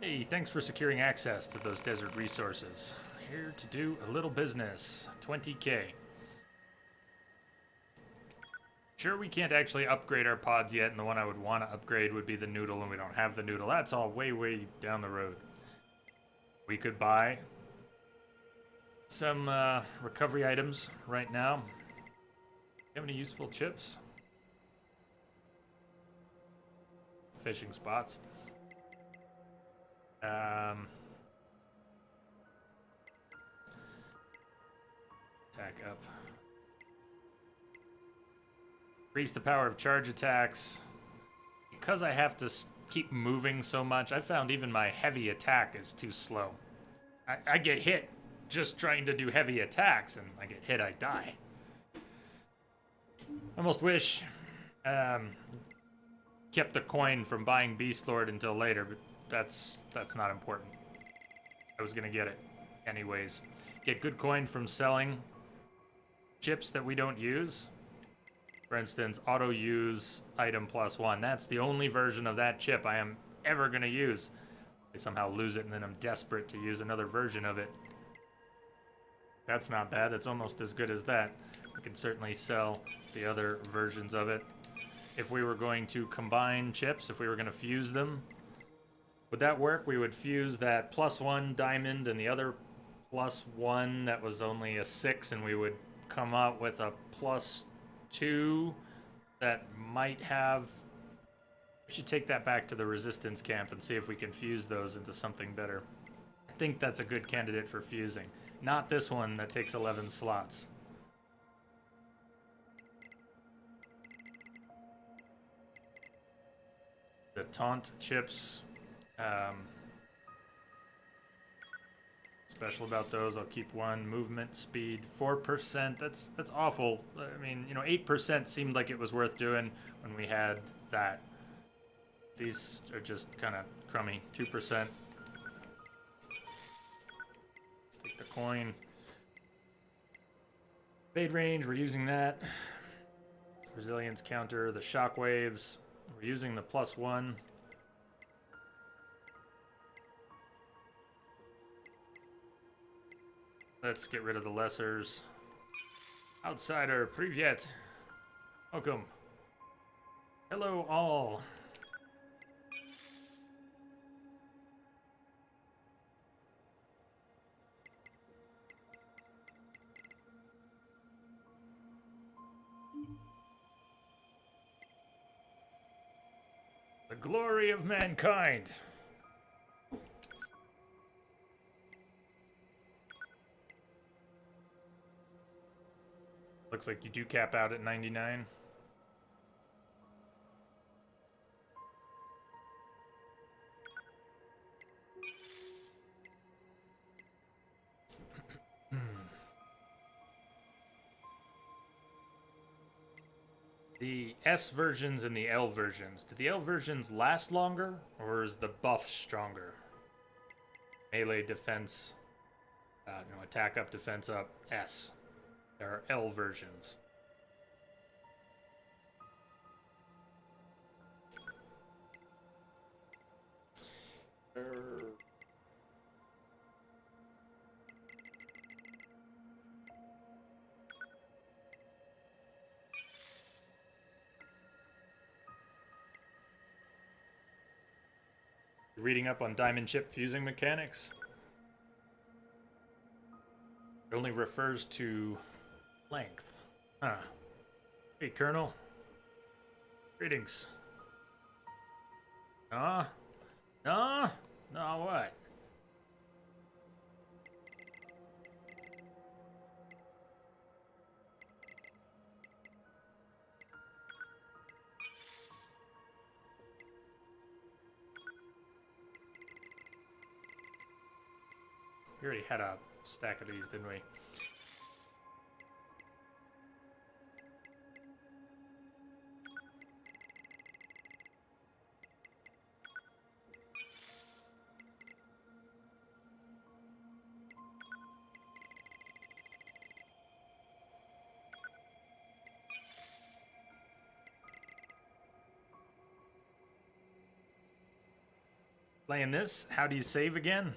Hey, thanks for securing access to those desert resources. Here to do a little business. 20K. Sure, we can't actually upgrade our pods yet, and the one I would want to upgrade would be the noodle, and we don't have the noodle. That's all way down the road. We could buy some recovery items right now. Do you have any useful chips? Fishing spots. Attack up. Increase the power of charge attacks. Because I have to keep moving so much, I found even my heavy attack is too slow. I get hit just trying to do heavy attacks, and I get hit, I die. Almost wish kept the coin from buying Beast Lord until later, but that's not important. I was gonna get it anyways. Get good coin from selling chips that we don't use. For instance, auto use item +1. That's the only version of that chip I am ever gonna use. I somehow lose it and then I'm desperate to use another version of it. That's not bad. That's almost as good as that. We can certainly sell the other versions of it. If we were going to combine chips, if we were going to fuse them, would that work? We would fuse that +1 diamond and the other +1 that was only a 6, and we would come out with a +2 that might have... We should take that back to the resistance camp and see if we can fuse those into something better. I think that's a good candidate for fusing. Not this one that takes 11 slots. The taunt chips, special about those, I'll keep one. Movement speed 4%. That's awful. I mean, you know, 8% seemed like it was worth doing when we had that. These are just kind of crummy. 2%. Take the coin. Fade range, we're using that. Resilience counter, the shock waves. We're using the +1. Let's get rid of the lessers. Outsider, privyet. Welcome. Hello all. The glory of mankind. Looks like you do cap out at 99. The S versions and the L versions. Do the L versions last longer, or is the buff stronger? Melee defense, attack up, defense up, S. There are L versions. Reading up on diamond chip fusing mechanics. It only refers to length. Huh. Hey, Colonel. Greetings. No, what? We already had a stack of these, didn't we? Playing this, how do you save again?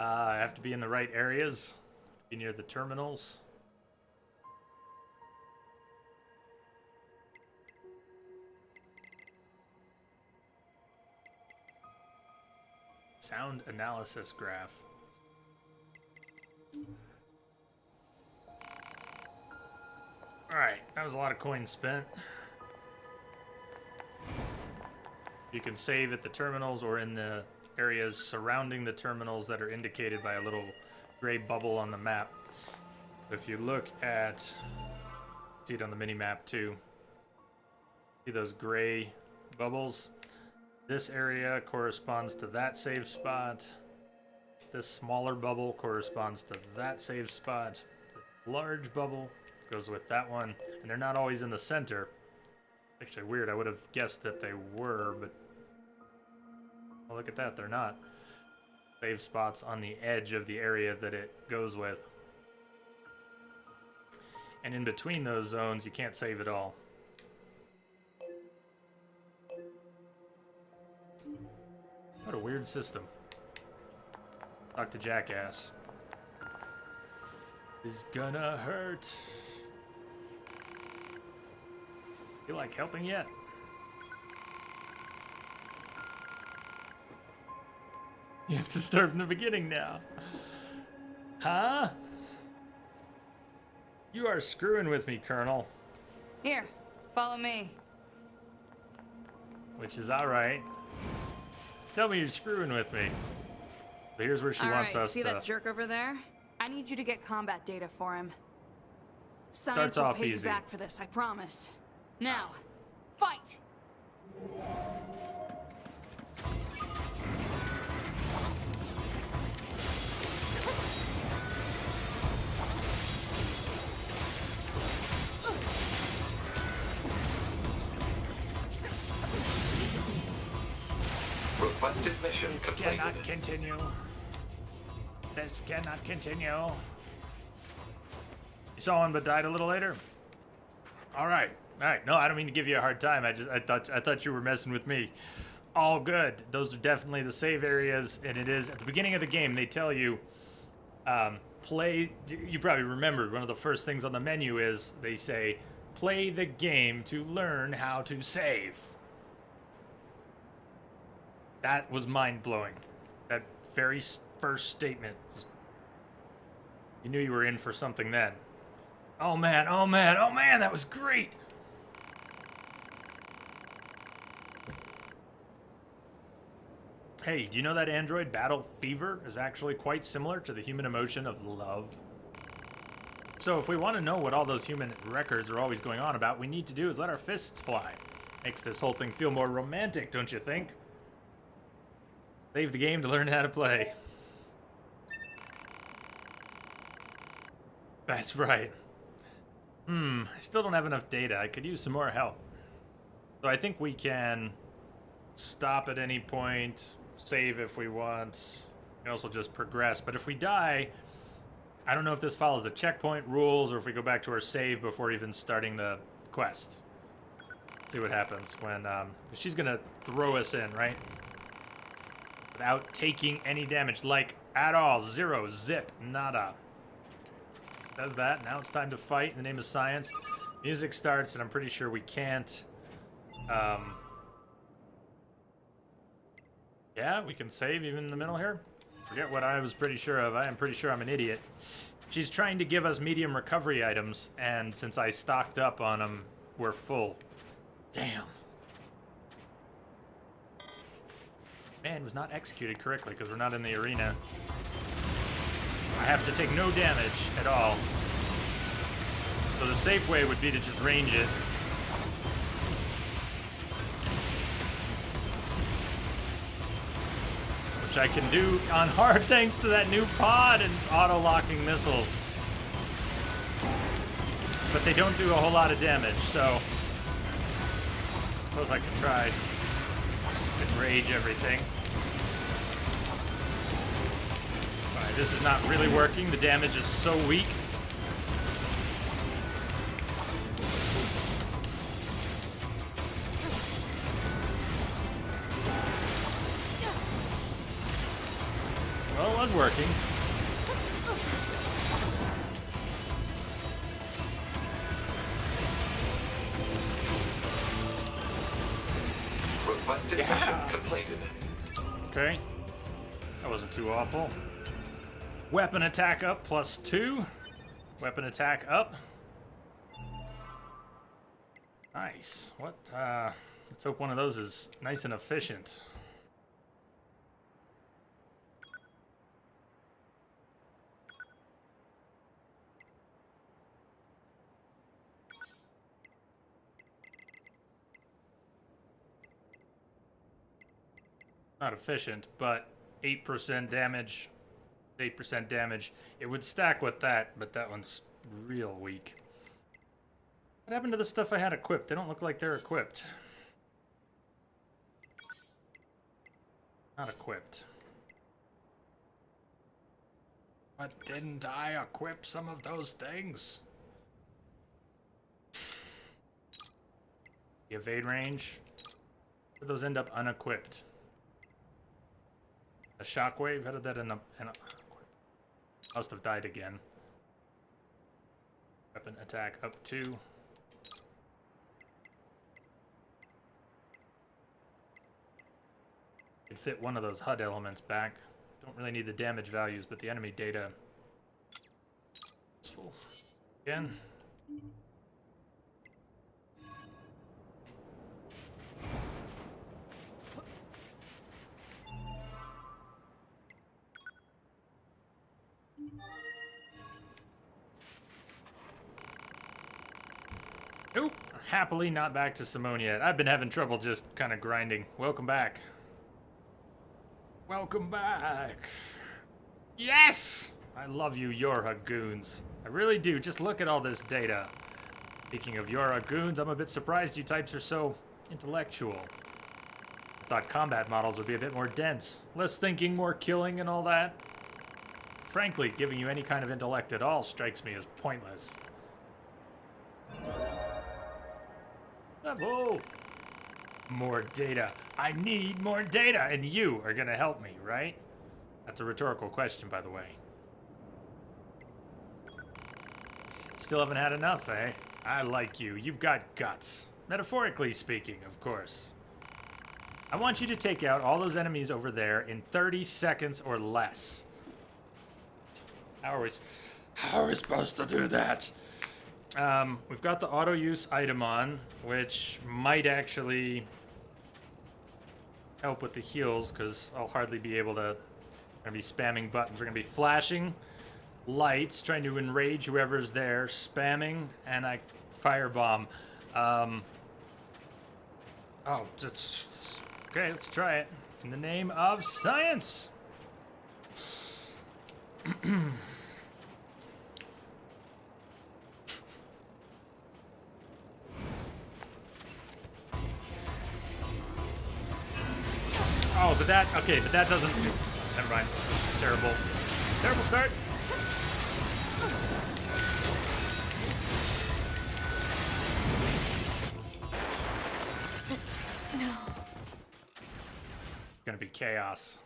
I have to be in the right areas, be near the terminals. Sound analysis graph. Alright, that was a lot of coins spent. You can save at the terminals or in the areas surrounding the terminals that are indicated by a little gray bubble on the map. If you look at, see it on the mini map too, see those gray bubbles? This area corresponds to that save spot. This smaller bubble corresponds to that save spot. The large bubble goes with that one, and they're not always in the center. Actually weird, I would have guessed that they were, but oh, look at that, they're not. Save spots on the edge of the area that it goes with. And in between those zones, you can't save at all. What a weird system. Talk to Jackass. Is gonna hurt. Feel like helping yet? You have to start from the beginning now. Huh? You are screwing with me, Colonel. Here, follow me. Which is alright. Tell me you're screwing with me. But here's where she wants us see to... that jerk over there? I need you to get combat data for him. Science Starts will off pay easy. you back for this, I promise. Now, fight! Requested mission This completed. cannot continue. This cannot continue. You saw one but died a little later? All right. All right. No, I don't mean to give you a hard time. I thought you were messing with me. All good. Those are definitely the save areas, and it is at the beginning of the game. They tell you, play. You probably remembered one of the first things on the menu is they say, play the game to learn how to save. That was mind blowing. That very first statement. You knew you were in for something then. Oh man, oh man, oh man, that was great! Hey, do you know that android battle fever is actually quite similar to the human emotion of love? So if we want to know what all those human records are always going on about, we need to do is let our fists fly. Makes this whole thing feel more romantic, don't you think? Save the game to learn how to play. That's right. I still don't have enough data. I could use some more help. So I think we can stop at any point, save if we want. We can also just progress. But if we die, I don't know if this follows the checkpoint rules or if we go back to our save before even starting the quest. Let's see what happens when she's gonna throw us in, right? Without taking any damage, like at all. Zero, zip, nada. Does that. Now it's time to fight in the name of science. Music starts, and I'm pretty sure we can't. Yeah, we can save even in the middle here. Forget what I was pretty sure of. I am pretty sure I'm an idiot. She's trying to give us medium recovery items, and since I stocked up on them, we're full. Damn. Man, was not executed correctly because we're not in the arena. I have to take no damage at all. So the safe way would be to just range it. Which I can do on hard thanks to that new pod and its auto-locking missiles. But they don't do a whole lot of damage, so I suppose I can try and rage everything. Alright, this is not really working. The damage is so weak. Well, it was working. Requested mission completed. Okay. That wasn't too awful. Weapon attack up +2. Weapon attack up. Nice. What? Let's hope one of those is nice and efficient. Not efficient, but 8% damage. 8% damage. It would stack with that, but that one's real weak. What happened to the stuff I had equipped? They don't look like they're equipped. Not equipped. But didn't I equip some of those things? The evade range. Where those end up unequipped? A shockwave? How did that end up? Must have died again. Weapon attack up 2. Could fit one of those HUD elements back. Don't really need the damage values, but the enemy data is full. Again. Nope. Happily not back to Simone yet. I've been having trouble just kind of grinding. Welcome back. Welcome back. Yes! I love you, Yorha goons. I really do. Just look at all this data. Speaking of Yorha goons, I'm a bit surprised you types are so intellectual. I thought combat models would be a bit more dense. Less thinking, more killing and all that. Frankly, giving you any kind of intellect at all strikes me as pointless. level. More data. I need more data, and you are gonna help me, right? That's a rhetorical question, by the way. Still haven't had enough, eh? I like you. You've got guts. Metaphorically speaking, of course. I want you to take out all those enemies over there in 30 seconds or less. How are we supposed to do that? We've got the auto use item on, which might actually help with the heals, because I'll hardly be able to. I'm gonna be spamming buttons. We're gonna be flashing lights, trying to enrage whoever's there, spamming, and I firebomb. Oh, just okay. Let's try it in the name of science. Oh, but that doesn't. Never mind. Terrible start. No. Gonna be chaos.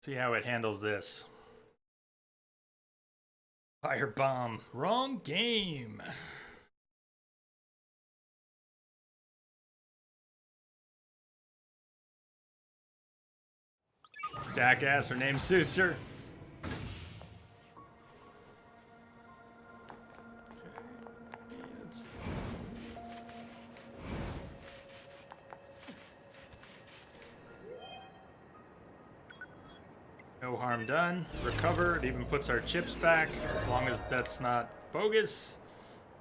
See how it handles this. Firebomb. Wrong game. Jackass, her name suits her. No harm done. Recover. It even puts our chips back, as long as that's not bogus.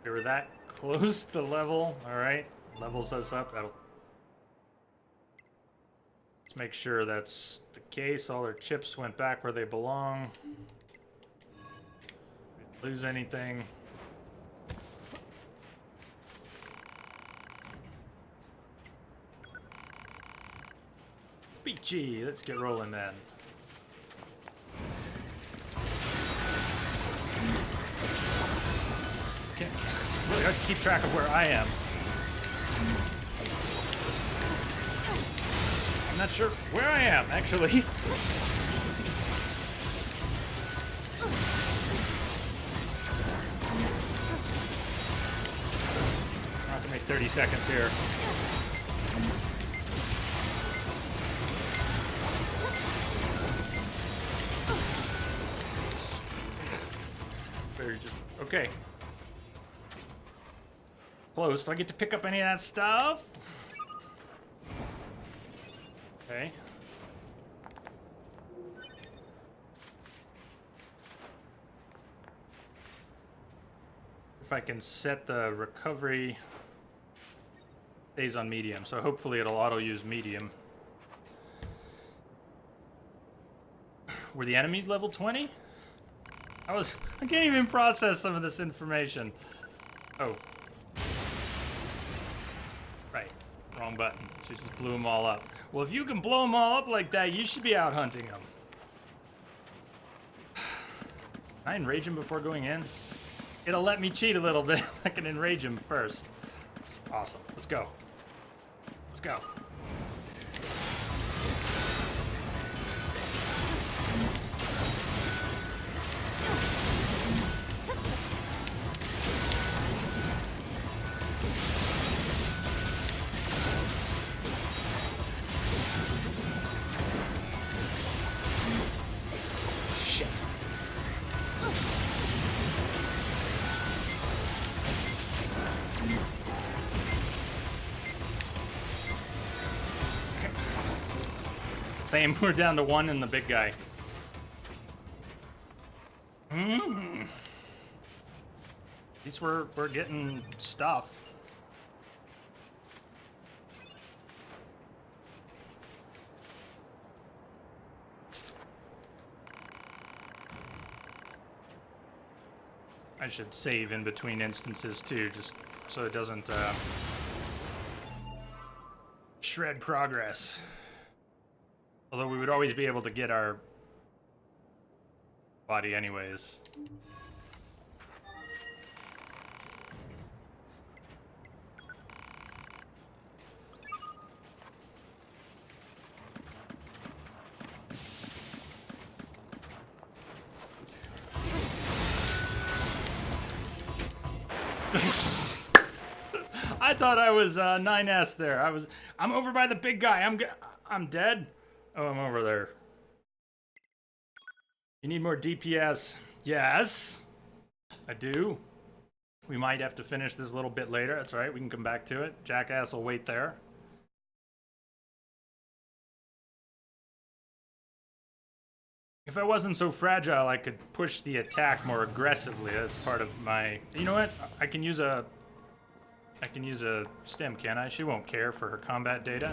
We were that close to level. All right, levels us up. That'll. Let's make sure that's the case. All our chips went back where they belong. Didn't lose anything. Peachy. Let's get rolling then. It's really hard to keep track of where I am. I'm not sure where I am, actually. I'll have to make 30 seconds here. Okay. Close. Do I get to pick up any of that stuff? Okay. If I can set the recovery stays on medium, so hopefully it'll auto use medium. Were the enemies level 20? I can't even process some of this information. Oh. Right. Wrong button. She just blew them all up. Well, if you can blow them all up like that, you should be out hunting them. Can I enrage him before going in? It'll let me cheat a little bit. I can enrage him first. That's awesome. Let's go. Let's go. Same, we're down to one in the big guy. At least we're getting stuff. I should save in between instances too, just so it doesn't shred progress. Although we would always be able to get our body anyways. I thought I was 9S there. I'm over by the big guy. I'm dead. Oh, I'm over there. You need more DPS. Yes, I do. We might have to finish this a little bit later. That's right. We can come back to it. Jackass will wait there. If I wasn't so fragile, I could push the attack more aggressively. That's part of my... You know what? I can use a stim, can't I? She won't care for her combat data.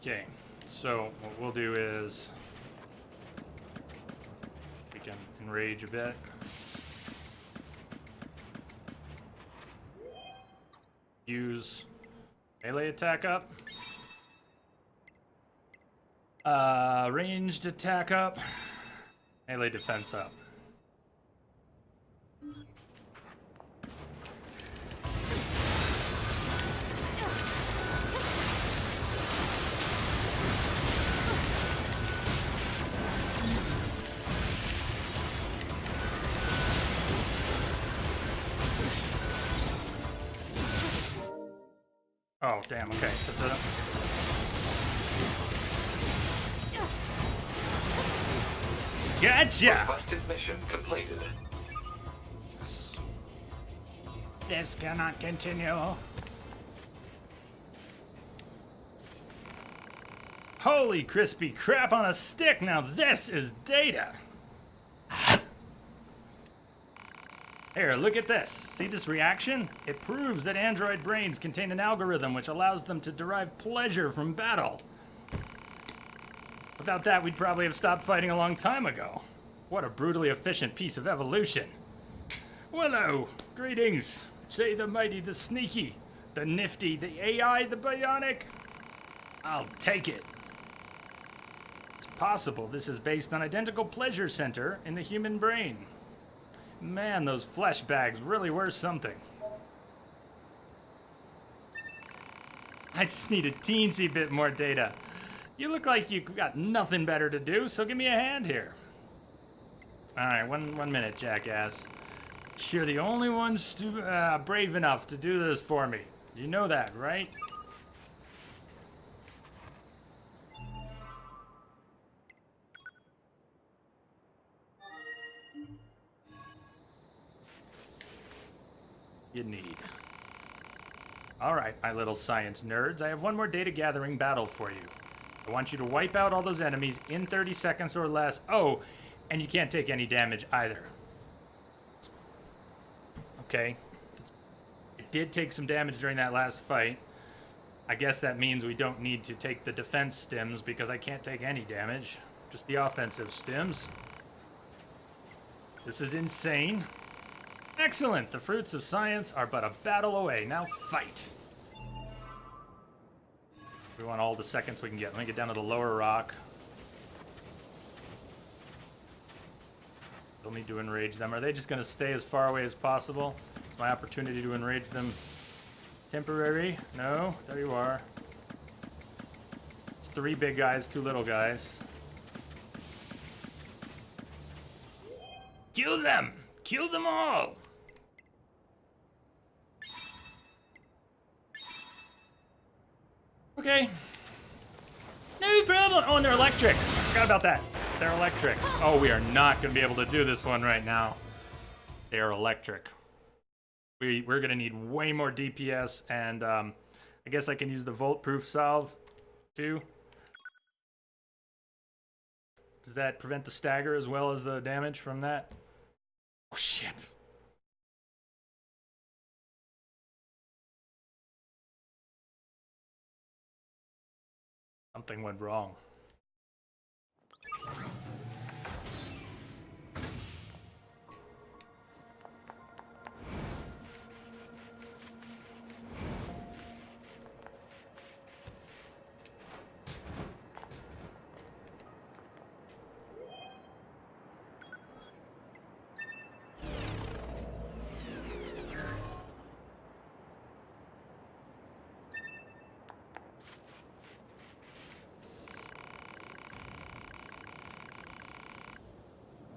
Okay, so what we'll do is we can enrage a bit. Use melee attack up. Ranged attack up. Melee defense up. Oh, damn, okay. Gotcha! Requested mission completed. This cannot continue. Holy crispy crap on a stick! Now this is data! Here, look at this. See this reaction? It proves that android brains contain an algorithm which allows them to derive pleasure from battle. Without that, we'd probably have stopped fighting a long time ago. What a brutally efficient piece of evolution. Hello, greetings. Say the mighty, the sneaky, the nifty, the AI, the bionic. I'll take it. It's possible this is based on identical pleasure center in the human brain. Man, those flesh bags really were something. I just need a teensy bit more data. You look like you got nothing better to do, so give me a hand here. Alright, one minute, jackass. You're the only one brave enough to do this for me. You know that, right? You need. Alright, my little science nerds, I have one more data gathering battle for you. I want you to wipe out all those enemies in 30 seconds or less. Oh, and you can't take any damage either. Okay. It did take some damage during that last fight. I guess that means we don't need to take the defense stims because I can't take any damage. Just the offensive stims. This is insane. Excellent! The fruits of science are but a battle away. Now fight! We want all the seconds we can get. Let me get down to the lower rock. Still need to enrage them. Are they just going to stay as far away as possible? It's my opportunity to enrage them. Temporary? No? There you are. It's 3 big guys, 2 little guys. Kill them! Kill them all! Okay. No problem. Oh, and they're electric. I forgot about that. They're electric. Oh, we are not going to be able to do this one right now. They are electric. We're going to need way more DPS, and I guess I can use the volt-proof salve, too. Does that prevent the stagger as well as the damage from that? Oh, shit. Something went wrong.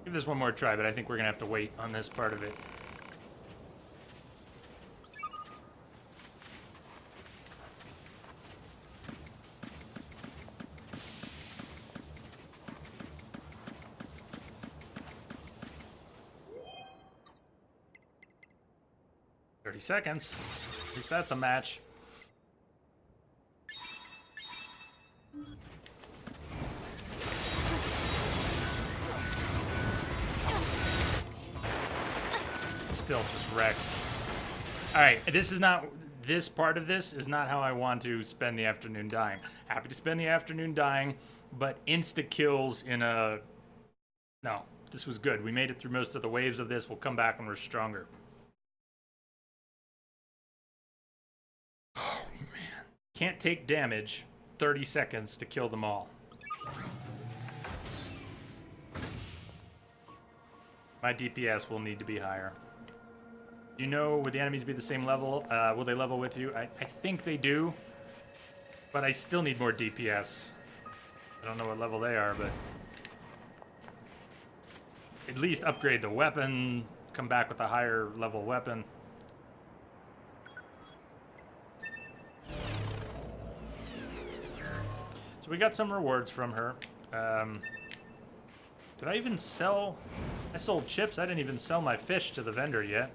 Give this one more try, but I think we're gonna have to wait on this part of it. Seconds. At least that's a match. Still just wrecked. Alright, this part of this is not how I want to spend the afternoon dying. Happy to spend the afternoon dying, but insta-kills in a... No, this was good. We made it through most of the waves of this. We'll come back when we're stronger. Can't take damage, 30 seconds to kill them all. My DPS will need to be higher. You know, would the enemies be the same level? Will they level with you? I think they do, but I still need more DPS. I don't know what level they are, but at least upgrade the weapon, come back with a higher level weapon. So we got some rewards from her. Did I even sell? I sold chips. I didn't even sell my fish to the vendor yet.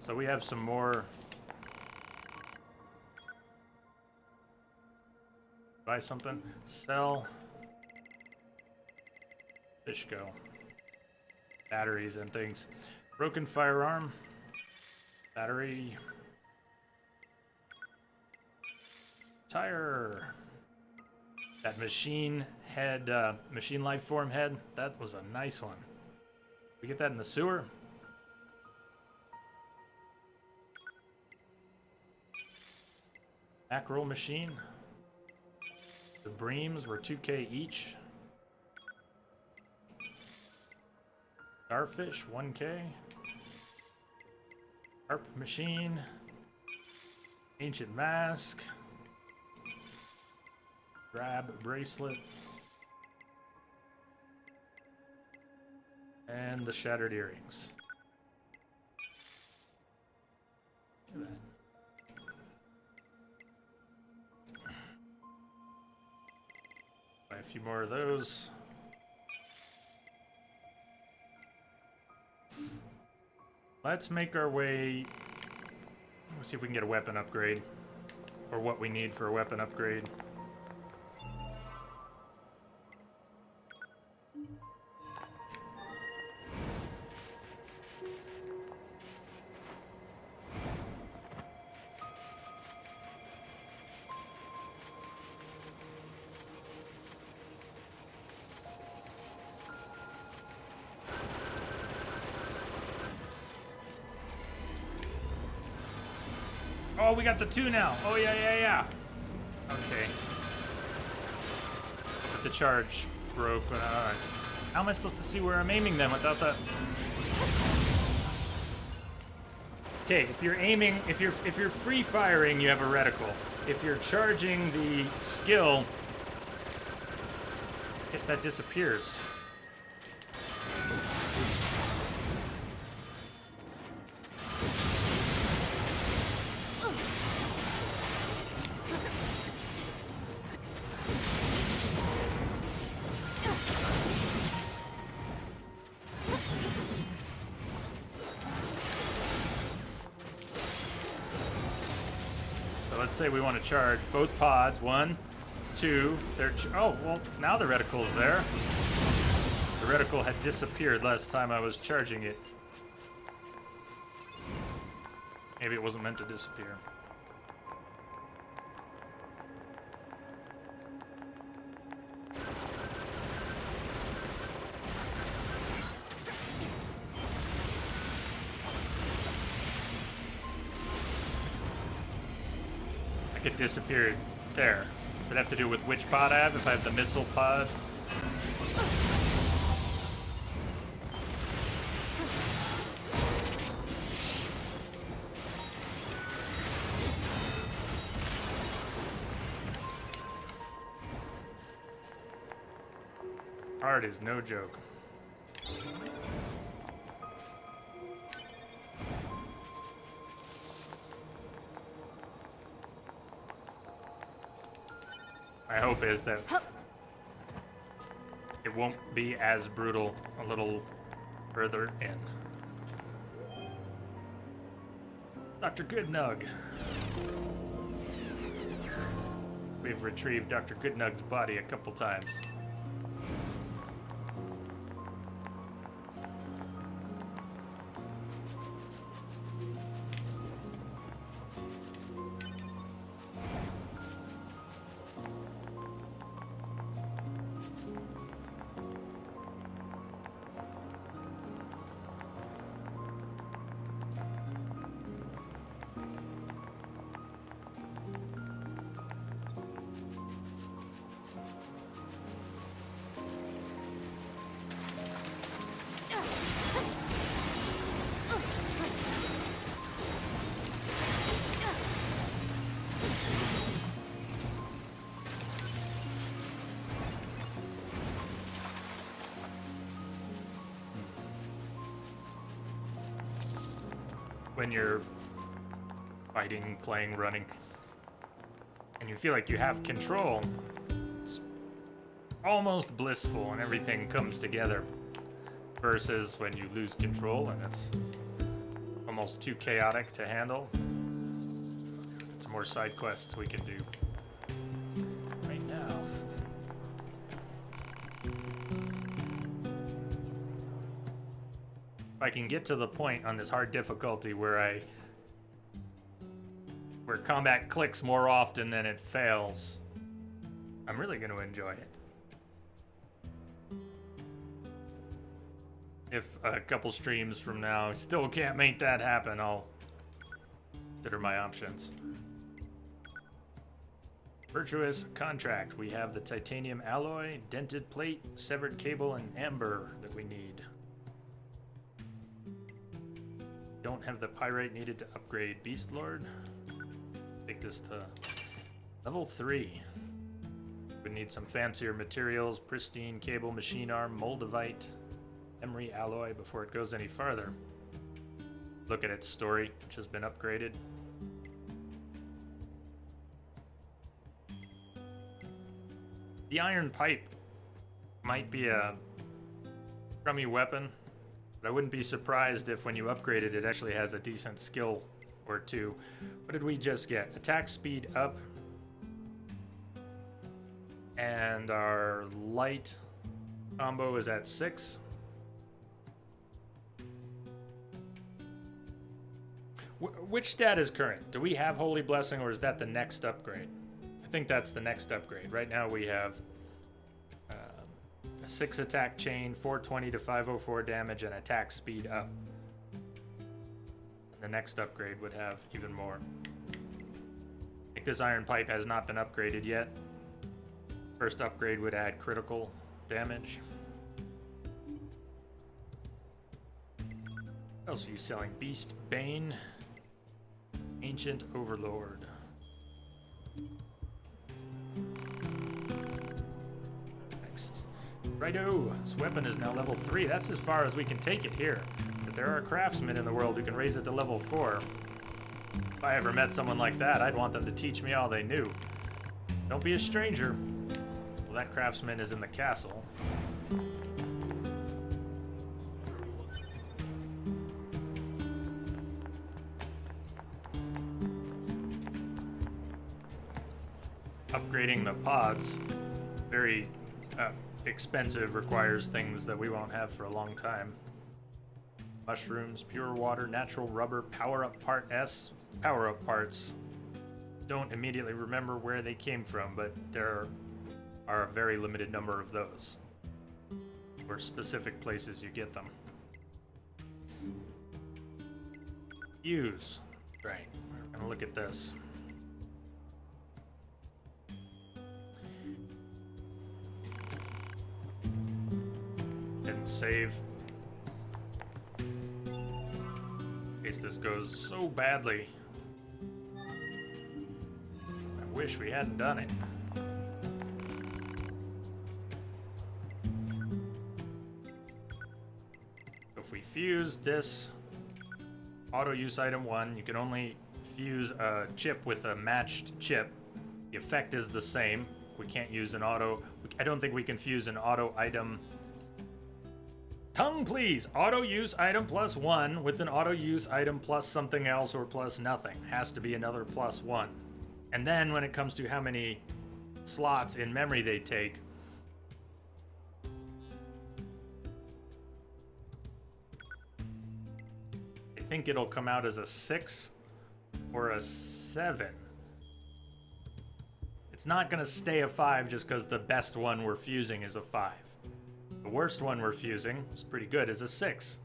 So we have some more. Buy something. Sell. Fish go. Batteries and things. Broken firearm. Battery. Tire. That machine head, machine life form head, that was a nice one. We get that in the sewer. Mackerel machine. The breams were 2K each. Starfish, 1K. Harp machine. Ancient mask. Grab bracelet. And the shattered earrings. Look at that. Buy a few more of those. Let's make our way. Let's see if we can get a weapon upgrade. Or what we need for a weapon upgrade. Oh, we got the two now. Oh, yeah. Okay. But the charge broke. Alright. How am I supposed to see where I'm aiming then without that? Okay, if you're aiming, if you're free firing, you have a reticle. If you're charging the skill, I guess that disappears. Let's say we want to charge both pods. 1, 2. Oh, well, now the reticle's there. The reticle had disappeared last time I was charging it. Maybe it wasn't meant to disappear. It disappeared there. Does it have to do with which pod I have? If I have the missile pod? Hard is no joke. My hope is that it won't be as brutal a little further in. Dr. Goodnug. We've retrieved Dr. Goodnug's body a couple times. When you're fighting, playing, running, and you feel like you have control, it's almost blissful and everything comes together, versus when you lose control and it's almost too chaotic to handle. Some more side quests we can do right now. If I can get to the point on this hard difficulty where combat clicks more often than it fails, I'm really going to enjoy it. If a couple streams from now I still can't make that happen, I'll consider my options. Virtuous contract. We have the titanium alloy, dented plate, severed cable, and amber that we need. Don't have the pyrite needed to upgrade Beast Lord. Take this to level 3. We need some fancier materials, pristine cable, machine arm, moldavite, emery alloy before it goes any farther. Look at its story, which has been upgraded. The iron pipe might be a crummy weapon, but I wouldn't be surprised if when you upgrade it, it actually has a decent skill or two. What did we just get? Attack speed up. And our light combo is at 6. Which stat is current? Do we have Holy Blessing, or is that the next upgrade? I think that's the next upgrade. Right now we have a 6 attack chain, 420 to 504 damage, and attack speed up. And the next upgrade would have even more. I think this iron pipe has not been upgraded yet. First upgrade would add critical damage. What else are you selling? Beast Bane, Ancient Overlord. Next. Righto, this weapon is now level 3. That's as far as we can take it here. But there are craftsmen in the world who can raise it to level 4. If I ever met someone like that, I'd want them to teach me all they knew. Don't be a stranger. Well, that craftsman is in the castle. Upgrading the pods, very expensive, requires things that we won't have for a long time. Mushrooms, pure water, natural rubber, power-up part S. Power-up parts, don't immediately remember where they came from, but there are a very limited number of those, or specific places you get them. Use. Right, we're gonna look at this. Didn't save. In case this goes so badly. I wish we hadn't done it. If we fuse this auto use item 1, you can only fuse a chip with a matched chip. The effect is the same, We can't use an auto. I don't think we can fuse an auto item. Tongue, please. Auto use item +1 with an auto use item plus something else or plus nothing. Has to be another +1. And then when it comes to how many slots in memory they take, I think it'll come out as a 6 or a 7. It's not going to stay a 5 just because the best one we're fusing is a 5. The worst one we're fusing is pretty good, is a 6.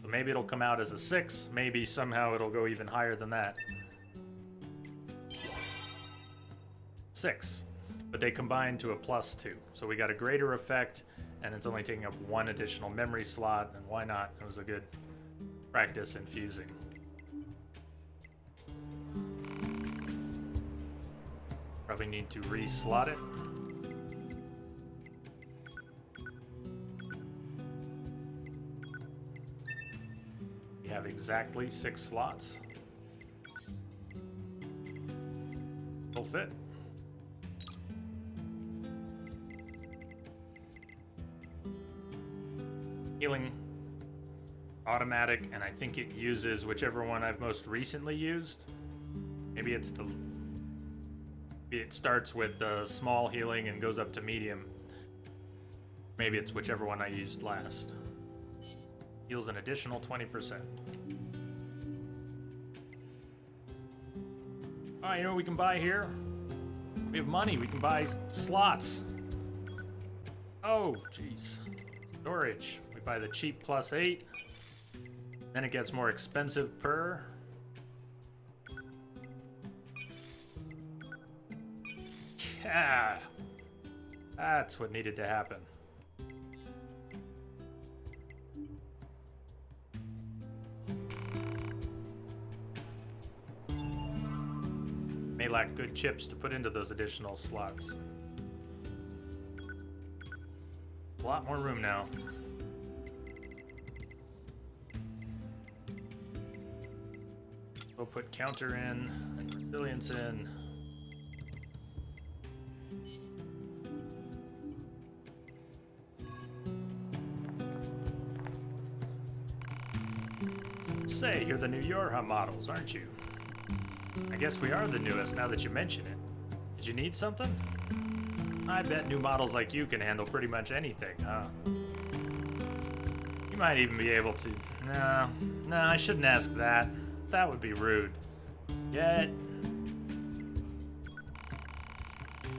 So maybe it'll come out as a 6. Maybe somehow it'll go even higher than that. 6. But they combine to a +2. So we got a greater effect, and it's only taking up 1 additional memory slot, and why not? It was a good practice in fusing. Probably need to re-slot it. We have exactly 6 slots. Will fit. Healing automatic, and I think it uses whichever one I've most recently used. Maybe it's the... Maybe it starts with small healing and goes up to medium. Maybe it's whichever one I used last. Heals an additional 20%. Alright, you know what we can buy here? We have money, we can buy slots. Oh, jeez. Storage. We buy the cheap +8. Then it gets more expensive per. Yeah. That's what needed to happen. May lack good chips to put into those additional slots. A lot more room now. We'll put counter in and resilience in. Say, you're the new Yorha models, aren't you? I guess we are the newest now that you mention it. Did you need something? I bet new models like you can handle pretty much anything, huh? You might even be able to... No, I shouldn't ask that. That would be rude. Yet...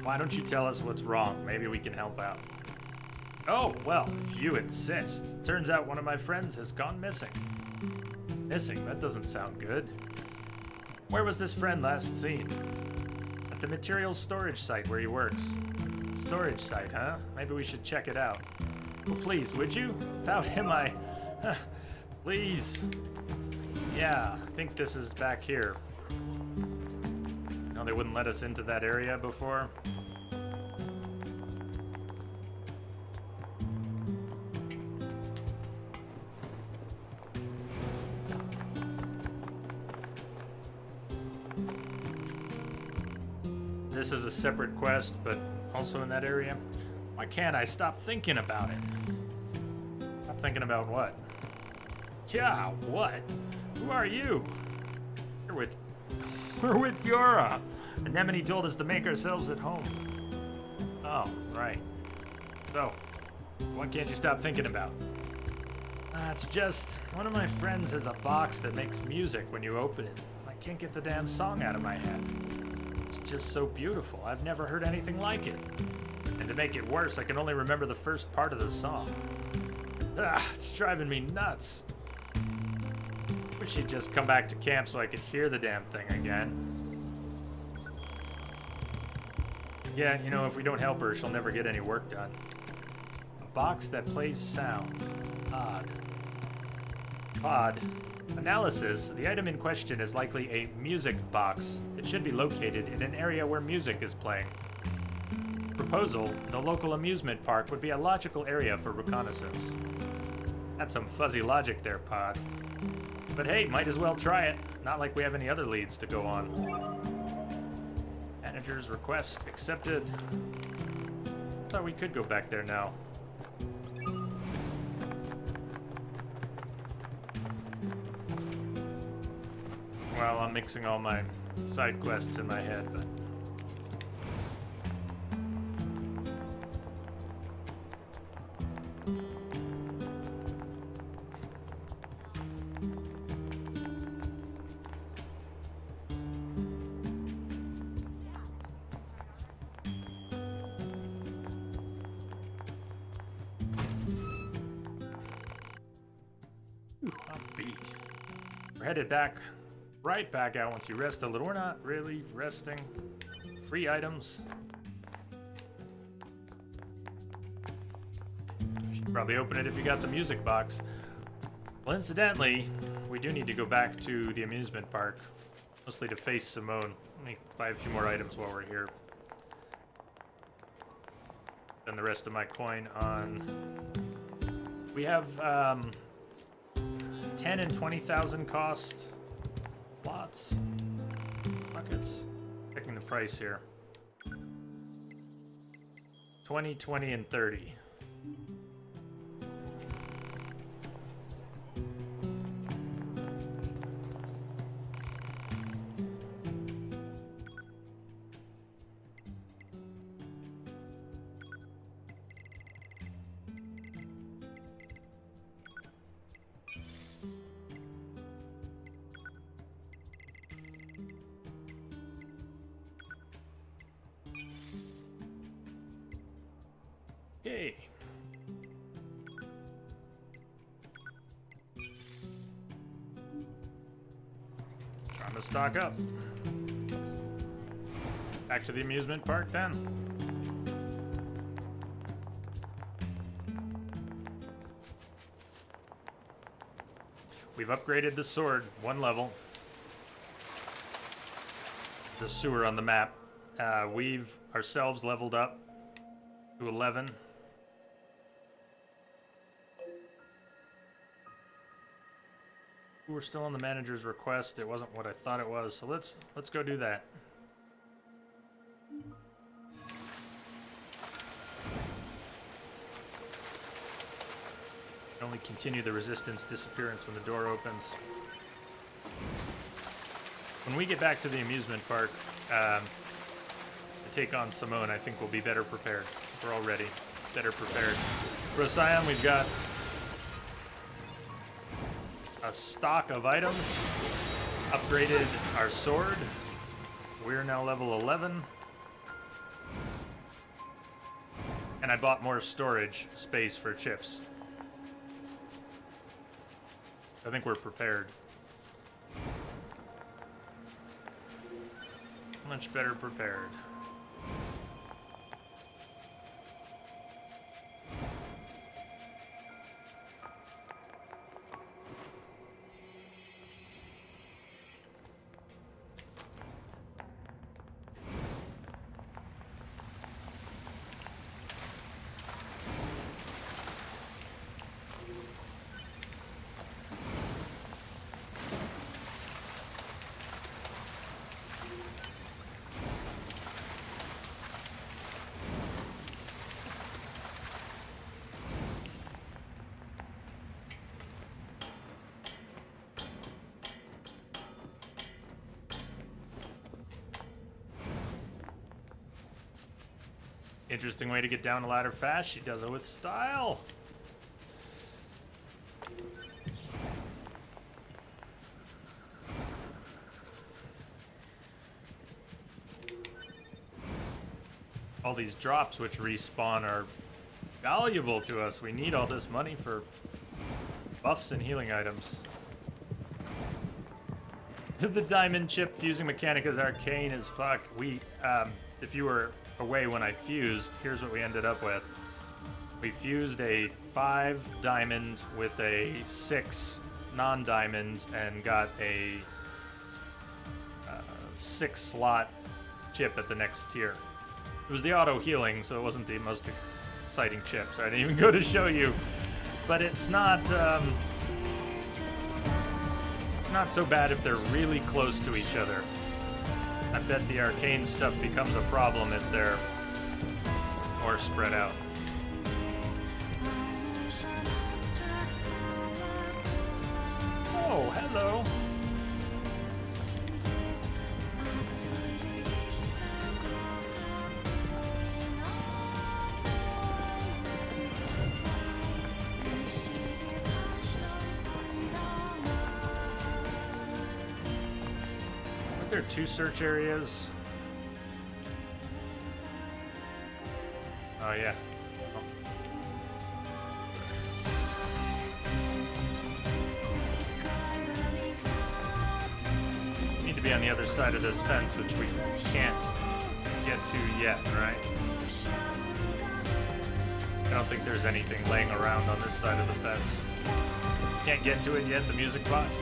Why don't you tell us what's wrong? Maybe we can help out. Oh, well, if you insist. Turns out one of my friends has gone missing. Missing? That doesn't sound good. Where was this friend last seen? At the materials storage site where he works. Storage site, huh? Maybe we should check it out. Well, please, would you? Without him, Please. Yeah, I think this is back here. No, they wouldn't let us into that area before. This is a separate quest, but also in that area. Why can't I stop thinking about it? Stop thinking about what? Yeah, what? Who are you? We're with Yora. Anemone told us to make ourselves at home. Oh, right. So, what can't you stop thinking about? It's just, one of my friends has a box that makes music when you open it. I can't get the damn song out of my head. It's just so beautiful. I've never heard anything like it. And to make it worse, I can only remember the first part of the song. It's driving me nuts. Wish she'd just come back to camp so I could hear the damn thing again. Yeah, you know, if we don't help her, she'll never get any work done. A box that plays sound. Odd. Odd. Analysis. The item in question is likely a music box. It should be located in an area where music is playing. Proposal. The local amusement park would be a logical area for reconnaissance. That's some fuzzy logic there, Pod. But hey, might as well try it. Not like we have any other leads to go on. Manager's request accepted. Thought we could go back there now. Well, I'm mixing all my side quests in my head, but... Upbeat. We're headed back, right back out once you rest a little. We're not really resting. Free items. Should probably open it if you got the music box. Well, incidentally, we do need to go back to the amusement park, mostly to face Simone. Let me buy a few more items while we're here. Spend the rest of my coin on... We have 10 and 20,000 cost lots, buckets. Checking the price here. 20, 20, and 30. Okay. Time to stock up. Back to the amusement park then. We've upgraded the sword one level. The sewer on the map. We've ourselves leveled up to 11. We're still on the manager's request. It wasn't what I thought it was, so let's go do that. Only continue the resistance disappearance when the door opens. When we get back to the amusement park to take on Simone, I think we'll be better prepared. We're already better prepared. Procyon, we've got a stock of items, upgraded our sword. We're now level 11. And I bought more storage space for chips. I think we're prepared. Much better prepared. Interesting way to get down a ladder fast. She does it with style. All these drops which respawn are valuable to us. We need all this money for buffs and healing items. The diamond chip fusing mechanic is arcane as fuck. We, if you were away when I fused, here's what we ended up with. We fused a 5 diamond with a 6 non-diamond and got a 6 slot chip at the next tier. It was the auto healing, so it wasn't the most exciting chip, so I didn't even go to show you. But it's not so bad if they're really close to each other. I bet the arcane stuff becomes a problem if they're more spread out. Oh, hello. Aren't there 2 search areas? Oh, yeah. Need to be on the other side of this fence, which we can't get to yet, right? I don't think there's anything laying around on this side of the fence. Can't get to it yet, the music box.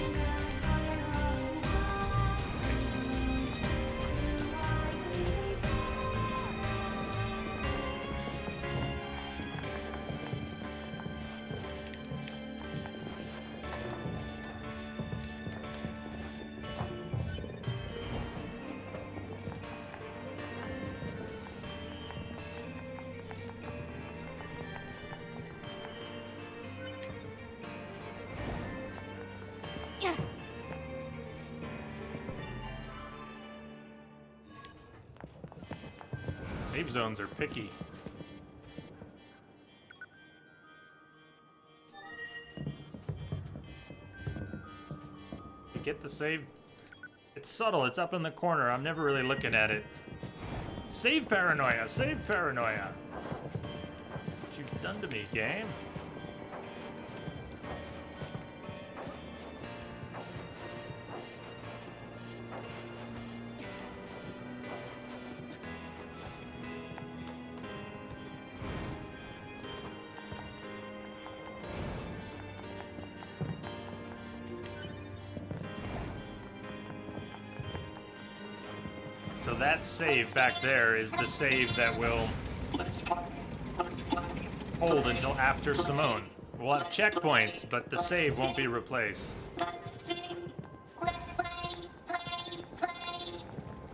Save zones are picky. You get the save. It's subtle, it's up in the corner. I'm never really looking at it. Save paranoia, save paranoia. What you've done to me, game? So that save back there is the save that will hold until after Simone. We'll have checkpoints, but the save won't be replaced.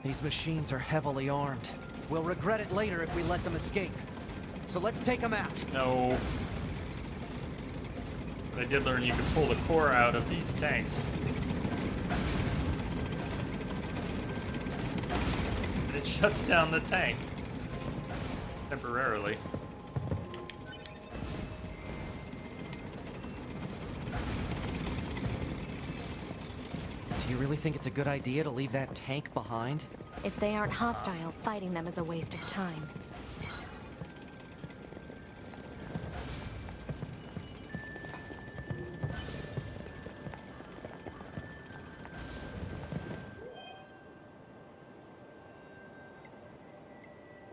These machines are heavily armed. We'll regret it later if we let them escape. So let's take them out. No. But I did learn you can pull the core out of these tanks. It shuts down the tank. Temporarily. Do you really think it's a good idea to leave that tank behind? If they aren't hostile, fighting them is a waste of time.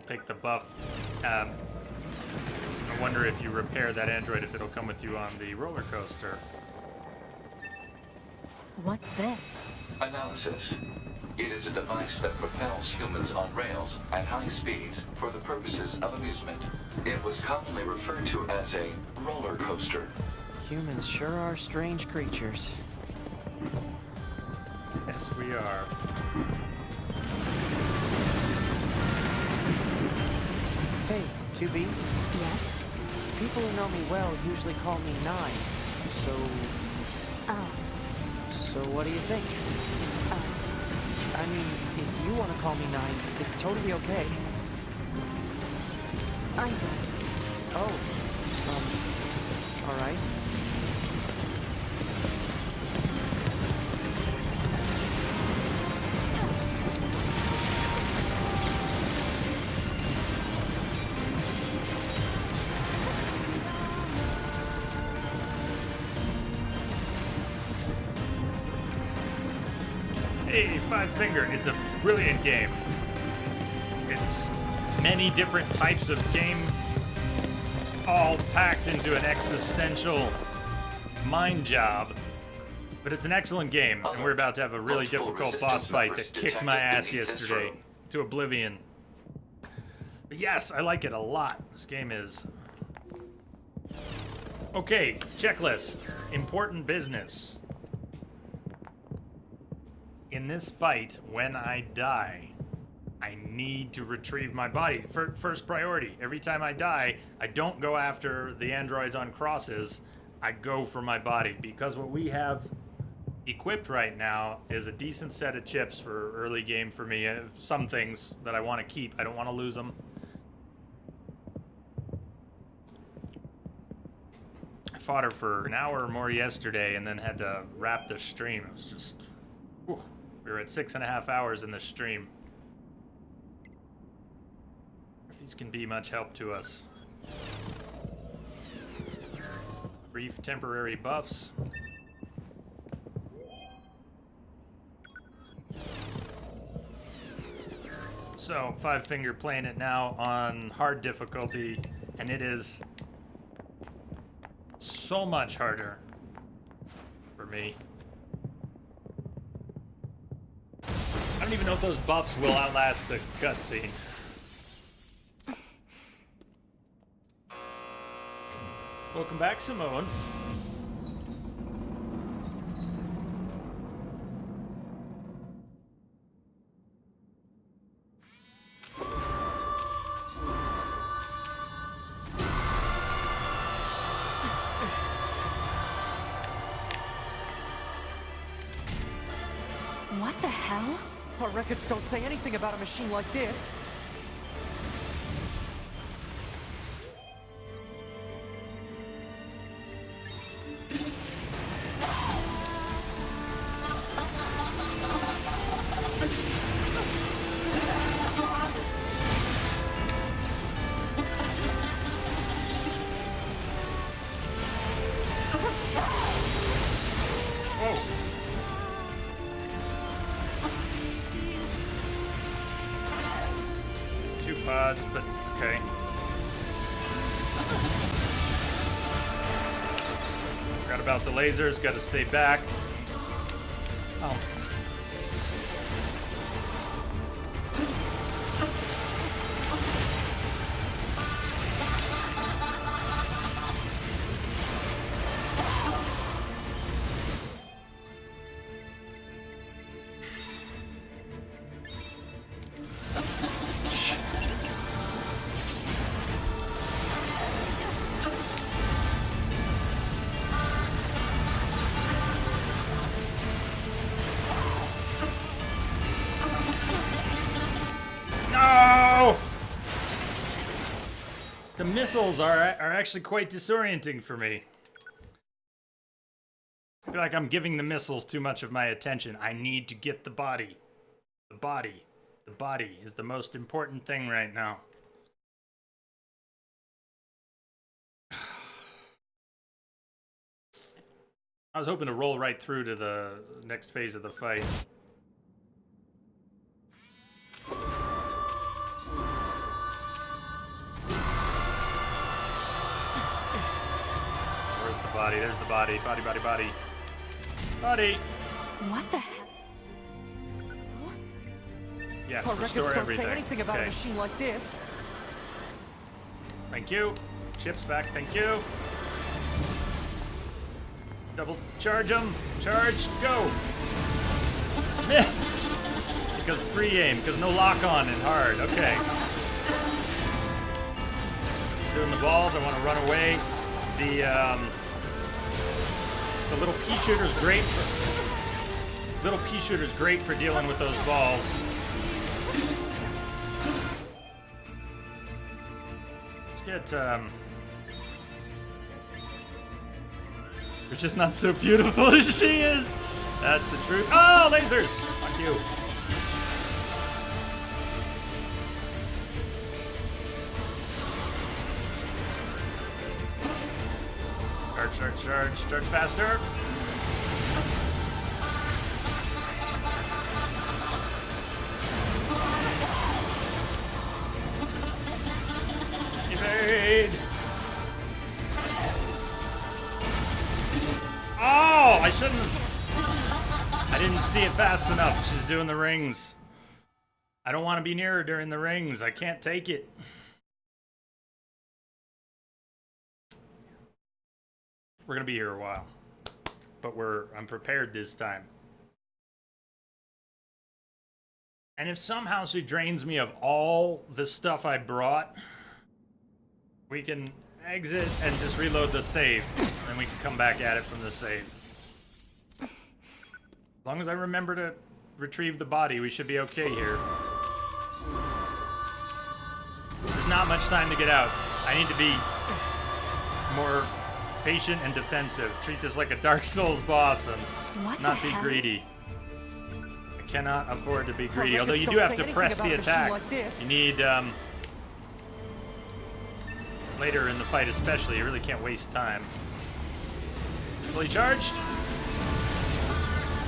Take the buff. I wonder if you repair that android, if it'll come with you on the roller coaster. What's this? Analysis. It is a device that propels humans on rails at high speeds for the purposes of amusement. It was commonly referred to as a roller coaster. Humans sure are strange creatures. Yes, we are. Hey, 2B? Yes? People who know me well usually call me Nines. So... Oh. So what do you think? I mean, if you want to call me Nines, it's totally okay. I would. Oh. Alright. Hey, Five Finger. It's a brilliant game. It's many different types of game, all packed into an existential mind job. But it's an excellent game, and we're about to have a really difficult boss fight that kicked my ass yesterday to oblivion. But yes, I like it a lot. This game is... Okay, checklist. Important business. In this fight, when I die, I need to retrieve my body. First priority. Every time I die, I don't go after the androids on crosses. I go for my body. Because what we have equipped right now is a decent set of chips for early game for me. Some things that I want to keep. I don't want to lose them. I fought her for an hour or more yesterday and then had to wrap the stream. It was just... whew. We were at 6.5 hours in the stream. If these can be much help to us. Brief temporary buffs. So, Five Finger playing it now on hard difficulty, and it is so much harder for me. I don't even know if those buffs will outlast the cutscene. Welcome back, Simone. What the hell? Our records don't say anything about a machine like this. But okay. Forgot about the lasers, gotta stay back. Oh. The missiles are actually quite disorienting for me. I feel like I'm giving the missiles too much of my attention. I need to get the body. The body. The body is the most important thing right now. I was hoping to roll right through to the next phase of the fight. Where's the body? There's the body. Body, body, body. Body! What the hell? Yes, Our restore records don't everything. say anything about Okay. a machine like this. Thank you. Chips back, thank you. Double charge them. Charge, go. Missed. Because free aim, because no lock on and hard. Okay. Doing the balls, I want to run away. The little pea shooter's great for dealing with those balls. Let's get They're just not so beautiful as she is. That's the truth. Oh, lasers! Fuck you. Charge, charge, charge. Charge faster. Evade! Oh, I shouldn't. I didn't see it fast enough. She's doing the rings. I don't want to be near her during the rings. I can't take it. We're gonna be here a while, but I'm prepared this time. And if somehow she drains me of all the stuff I brought, we can exit and just reload the save. And we can come back at it from the save. As long as I remember to retrieve the body, we should be okay here. There's not much time to get out. I need to be more patient and defensive. Treat this like a Dark Souls boss and What not the be hell? greedy. I cannot afford to be greedy. Our Although you records do don't have say to press the anything about a machine attack. like this. You need, later in the fight especially, you really can't waste time. Fully charged?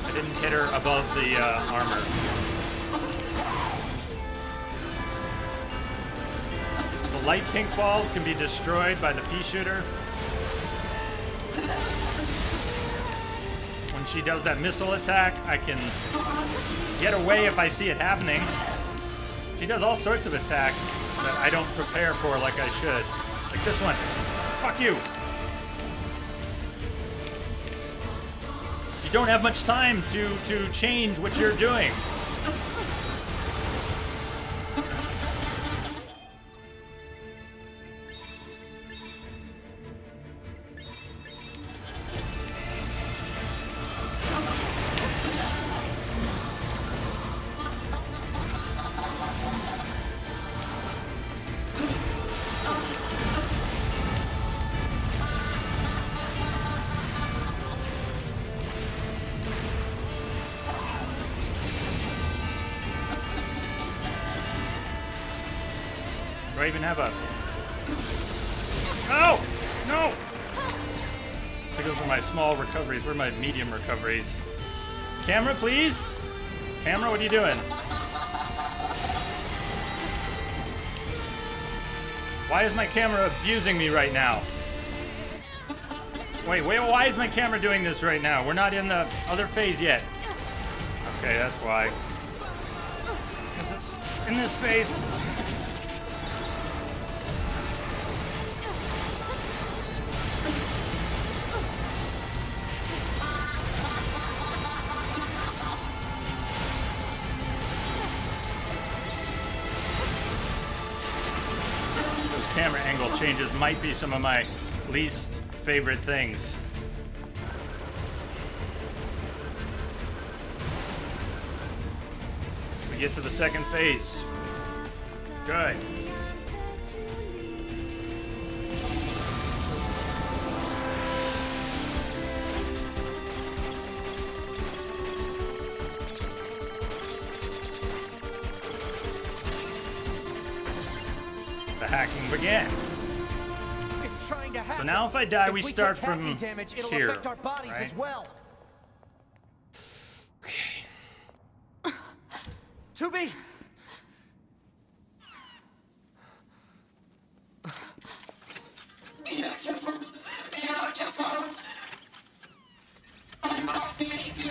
I didn't hit her above the armor. The light pink balls can be destroyed by the pea shooter. When she does that missile attack, I can get away if I see it happening. She does all sorts of attacks that I don't prepare for like I should. Like this one. Fuck you! You don't have much time to change what you're doing. Do I even have a... No! No! I think those are my small recoveries. Where are my medium recoveries? Camera, please? Camera, what are you doing? Why is my camera abusing me right now? Wait, why is my camera doing this right now? We're not in the other phase yet. Okay, that's why. Because it's in this phase. Camera angle changes might be some of my least favorite things. We get to the second phase. Good. The hacking began. It's trying to hack So now us. if I die, we If start take hacking from damage, it'll here, affect our bodies right? as well. Okay. To be. Beautiful, beautiful. I must see you.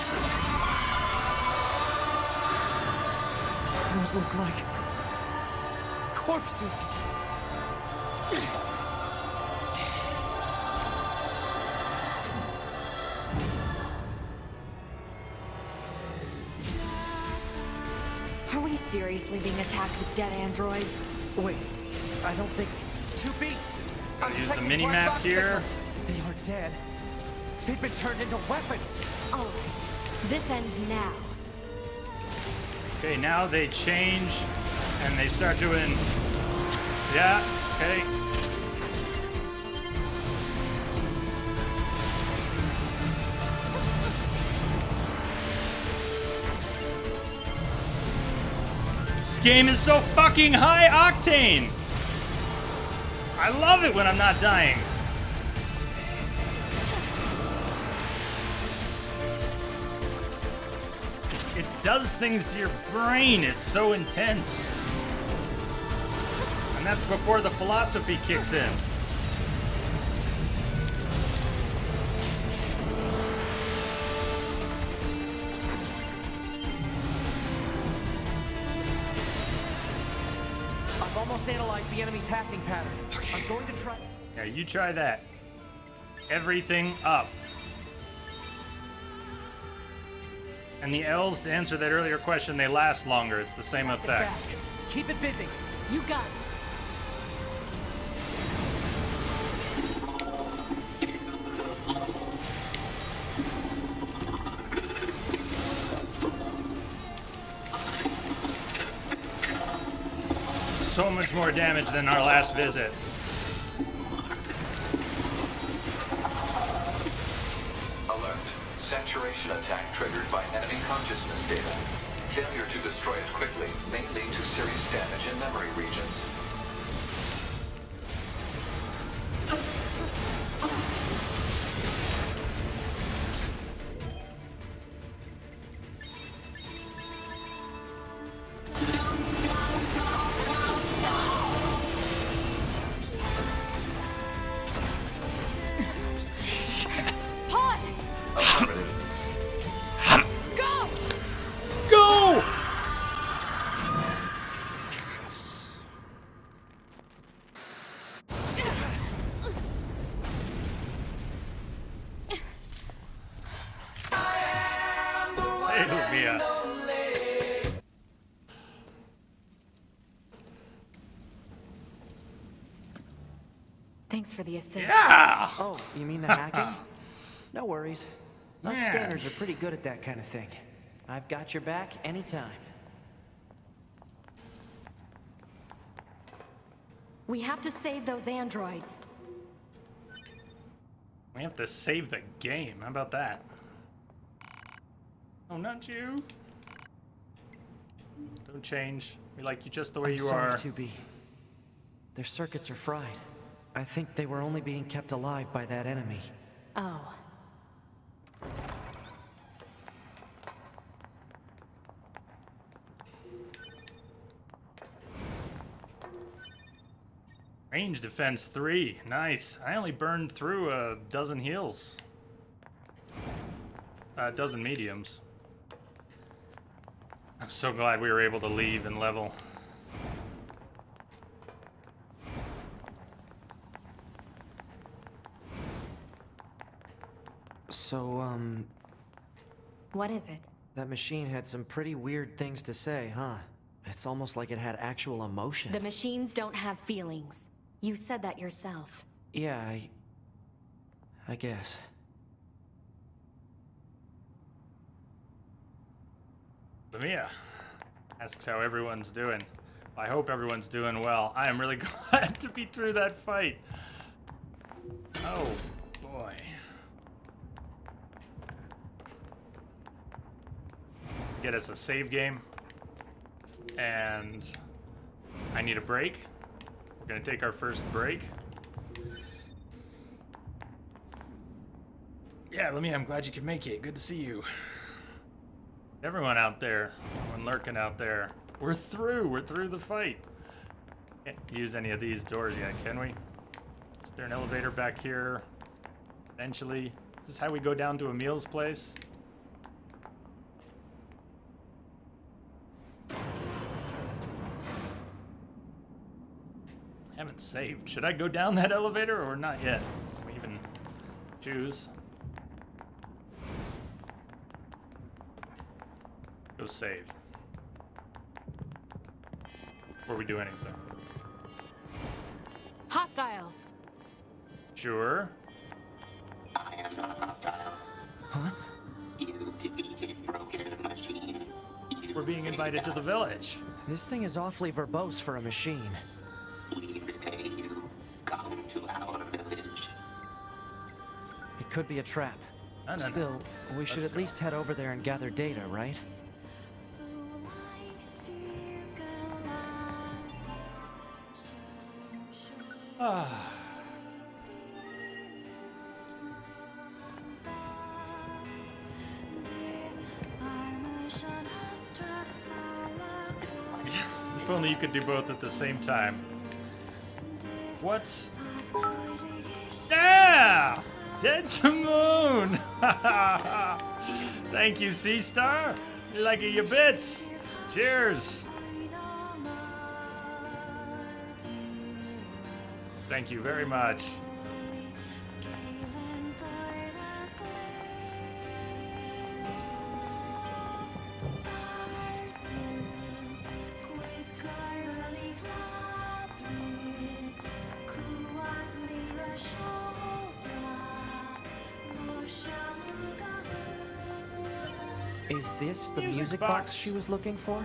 Those look like corpses. Are we seriously being attacked with dead androids? Wait, I don't think. To be. I'm Use the detecting mini black map box here. signals. They are dead. They've been turned into weapons. All right. This ends now. Okay, now they change and they start doing. Yeah, okay. This game is so fucking high octane. I love it when I'm not dying. It does things to your brain. It's so intense. And that's before the philosophy kicks in. I've almost analyzed the enemy's hacking pattern. Okay. I'm going to try. Yeah, you try that. Everything up. And the L's, to answer that earlier question, they last longer. It's the same effect. Keep it busy. You got it. So much more damage than our last visit. Alert. Saturation attack triggered by enemy consciousness data. Failure to destroy it quickly may lead to serious damage in memory regions. Pod! Affirmative. Go! Go! Hey, Mia. Thanks for the assist. Yeah! Oh, you mean the hacking? No worries. Us Yeah. scanners are pretty good at that kind of thing. I've got your back anytime. We have to save those androids. We have to save the game. How about that? Oh, not you. Don't change. We like you just the way I'm you sorry, are. 2B. Their circuits are fried. I think they were only being kept alive by that enemy. Oh. Range defense 3. Nice. I only burned through a dozen heals. A dozen mediums. I'm so glad we were able to leave and level. So, What is it? that machine had some pretty weird things to say, huh? It's almost like it had actual emotion. The machines don't have feelings. You said that yourself. Yeah, I guess. Mia asks how everyone's doing. I hope everyone's doing well. I am really glad to be through that fight. Oh, boy. Get us a save game. And I need a break. We're gonna take our first break. Yeah, Lemmy, I'm glad you could make it. Good to see you. Everyone out there, everyone lurking out there. We're through the fight. Can't use any of these doors yet, can we? Is there an elevator back here? Eventually. Is this how we go down to Emil's place? I haven't saved. Should I go down that elevator or not yet? Can we even choose? Go save. Before we do anything. Hostiles! Sure. I am not hostile. Huh? You defeated Broken Machine. You We're being saved invited to the us. village. This thing is awfully verbose for a machine. We repay you. Come to our village. It could be a trap. No. Still, we should Let's at least head over there and gather data, right? If only you could do both at the same time. What's... Yeah! Dead to Moon! Thank you, Sea Star. You like it, your bits. Cheers. Thank you very much. Is this the Music music box. box she was looking for?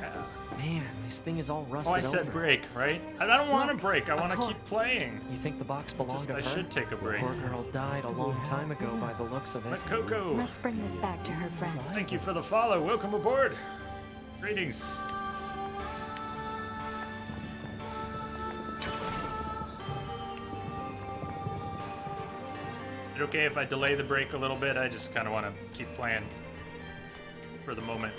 Man, this thing is all Oh, rusted I said over. break, right? I don't want to Look, break. I a want to keep corpse. playing. You think the box belonged to I her? should take a break. Poor girl died a long time ago by the looks of it. But Coco, Let's bring this back to her friend. thank you for the follow. Welcome aboard. Greetings. Is it okay if I delay the break a little bit? I just kind of want to keep playing for the moment.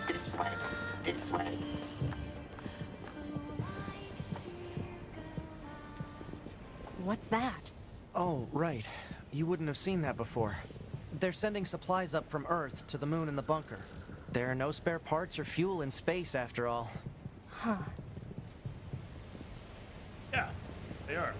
This way. This way. What's that? Oh, right. You wouldn't have seen that before. They're sending supplies up from Earth to the moon and the bunker. There are no spare parts or fuel in space, after all. Huh. Yeah, they are.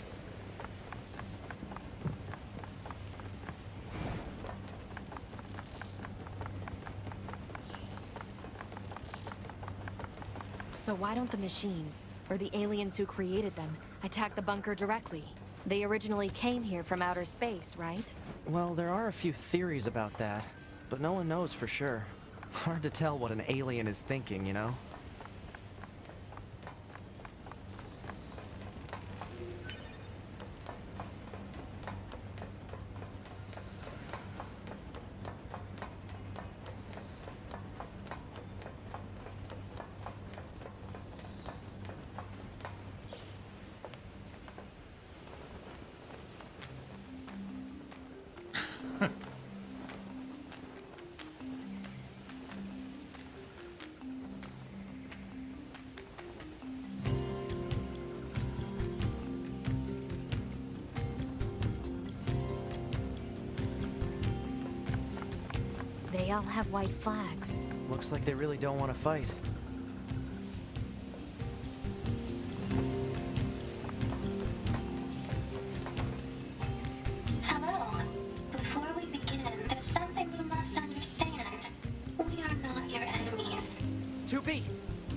So why don't the machines, or the aliens who created them, attack the bunker directly? They originally came here from outer space, right? Well, there are a few theories about that, but no one knows for sure. Hard to tell what an alien is thinking, you know? They all have white flags. Looks like they really don't want to fight. Hello. Before we begin, there's something you must understand. We are not your enemies. 2B!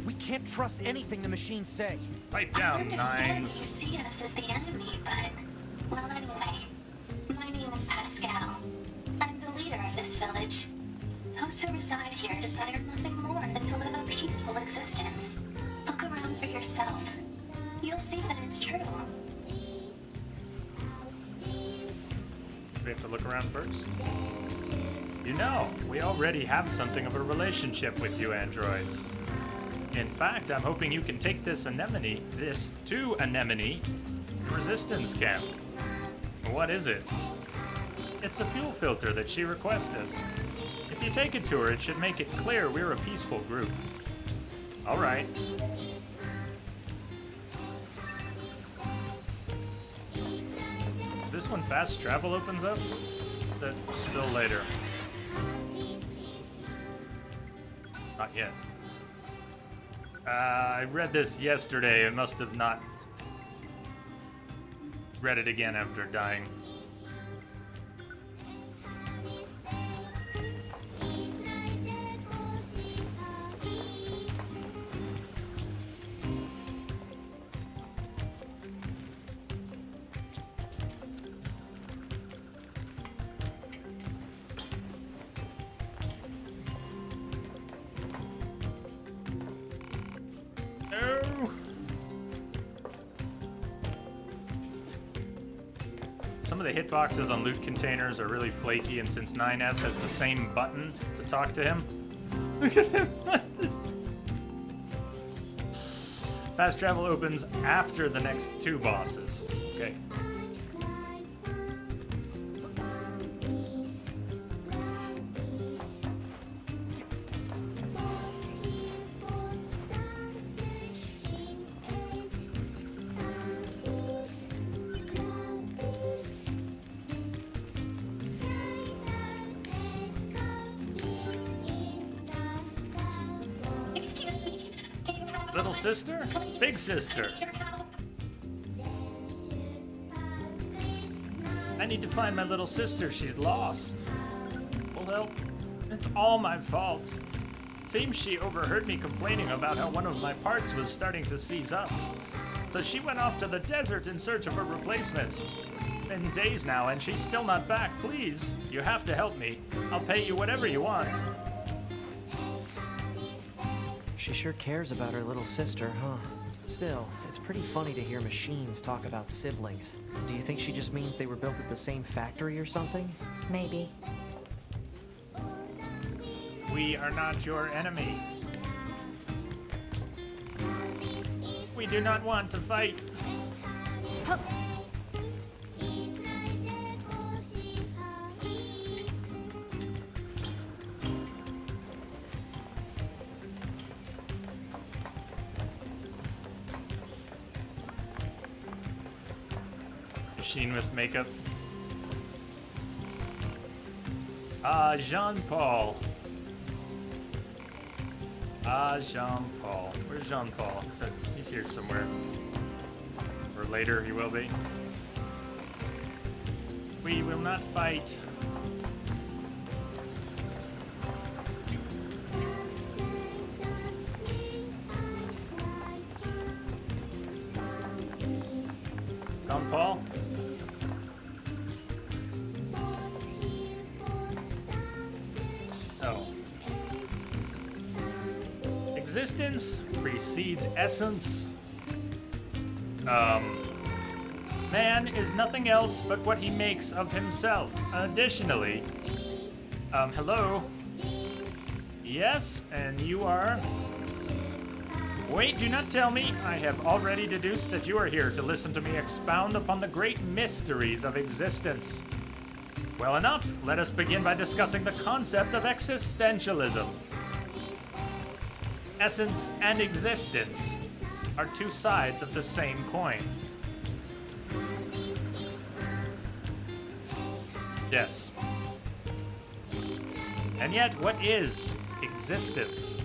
We can't trust anything the machines say. Pipe I down, understand you Nines. see us as the enemy, but... Well, anyway. My name is Pascal. I'm the leader of this village. Those who reside here desire nothing more than to live a peaceful existence. Look around for yourself. You'll see that it's true. We have to look around first. You know, we already have something of a relationship with you androids. In fact, I'm hoping you can take this to Anemone resistance camp. What is it? It's a fuel filter that she requested. If you take it to her, it should make it clear we're a peaceful group. All right. Is this when fast travel opens up? That's still later. Not yet. I read this yesterday. I must have not read it again after dying. No. Some of the hitboxes on loot containers are really flaky, and since 9S has the same button to talk to him, look at him. Fast travel opens after the next two bosses. Okay. Excuse me, do you have Little sister? Big sister. Your help. I need to find my little sister. She's lost. Well, it's all my fault. Seems she overheard me complaining about how one of my parts was starting to seize up. So she went off to the desert in search of a replacement. Been days now and she's still not back. Please, you have to help me. I'll pay you whatever you want. She sure cares about her little sister, huh? Still, it's pretty funny to hear machines talk about siblings. Do you think she just means they were built at the same factory or something? Maybe. We are not your enemy. We do not want to fight. Machine with makeup. Jean-Paul. Jean-Paul. Where's Jean-Paul? He's here somewhere. Or later he will be. We will not fight. Jean-Paul? Oh. Existence precedes essence. Man is nothing else but what he makes of himself. Additionally, hello? Yes, and you are? Wait, do not tell me. I have already deduced that you are here to listen to me expound upon the great mysteries of existence. Well enough, let us begin by discussing the concept of existentialism. Essence and existence are two sides of the same coin. Yes. And yet, what is existence?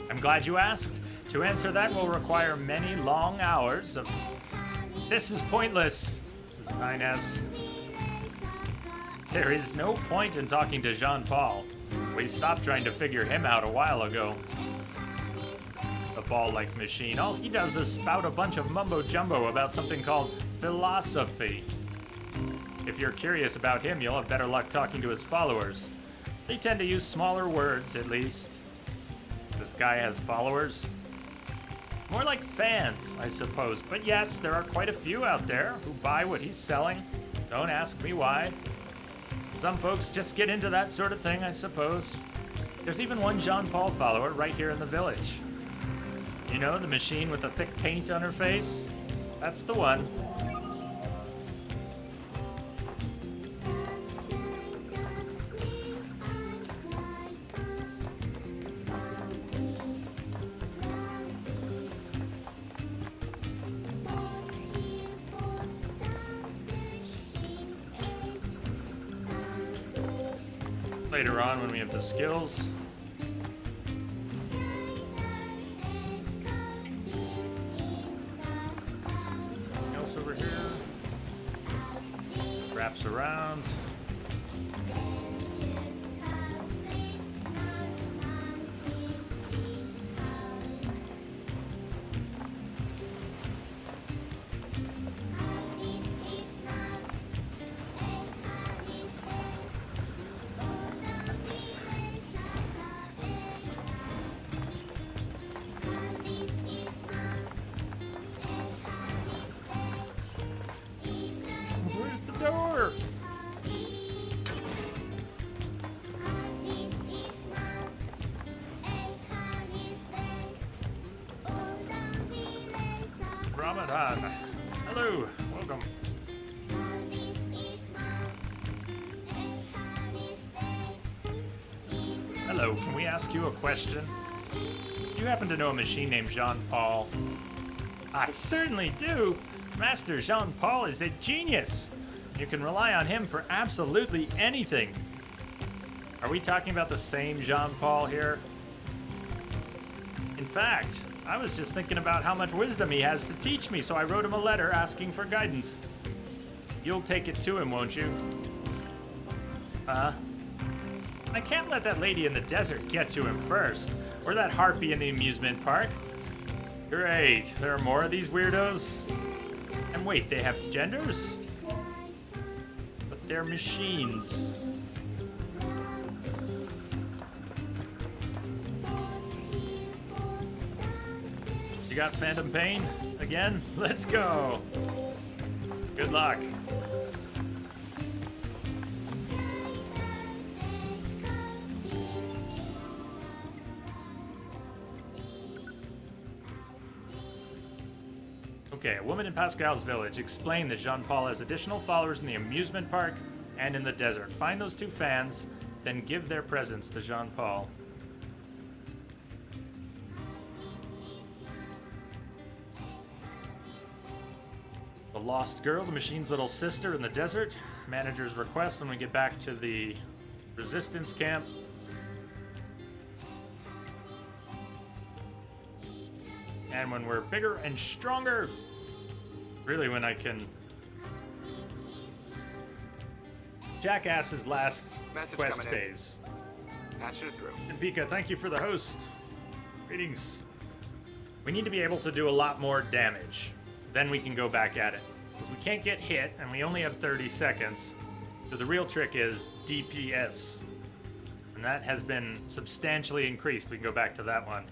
I'm glad you asked. To answer that will require many long hours of... This is pointless, says 9S. There is no point in talking to Jean-Paul. We stopped trying to figure him out a while ago. The ball-like machine. All he does is spout a bunch of mumbo-jumbo about something called philosophy. If you're curious about him, you'll have better luck talking to his followers. They tend to use smaller words, at least. This guy has followers? More like fans, I suppose. But yes, there are quite a few out there who buy what he's selling. Don't ask me why. Some folks just get into that sort of thing, I suppose. There's even one Jean-Paul follower right here in the village. You know, the machine with the thick paint on her face? That's the one. Later on when we have the skills. Anything else over here? Wraps around. Where's the door? Ramadan. Hello, welcome. Hello, can we ask you a question? Do you happen to know a machine named Jean-Paul? I certainly do. Master Jean-Paul is a genius. You can rely on him for absolutely anything. Are we talking about the same Jean-Paul here? In fact, I was just thinking about how much wisdom he has to teach me, so I wrote him a letter asking for guidance. You'll take it to him, won't you? I can't let that lady in the desert get to him first, or that harpy in the amusement park. Great, there are more of these weirdos? And wait, they have genders? But they're machines. You got phantom pain? Again? Let's go! Good luck. Okay, a woman in Pascal's village explained that Jean-Paul has additional followers in the amusement park and in the desert. Find those two fans, then give their presents to Jean-Paul. The lost girl, the machine's little sister in the desert. Manager's request when we get back to the resistance camp. And when we're bigger and stronger. Really, when I can Jackass's last Message quest coming in. phase. Patching it through. And Pika, thank you for the host. Greetings. We need to be able to do a lot more damage. Then we can go back at it. Because we can't get hit, and we only have 30 seconds. So the real trick is DPS. And that has been substantially increased. We can go back to that one.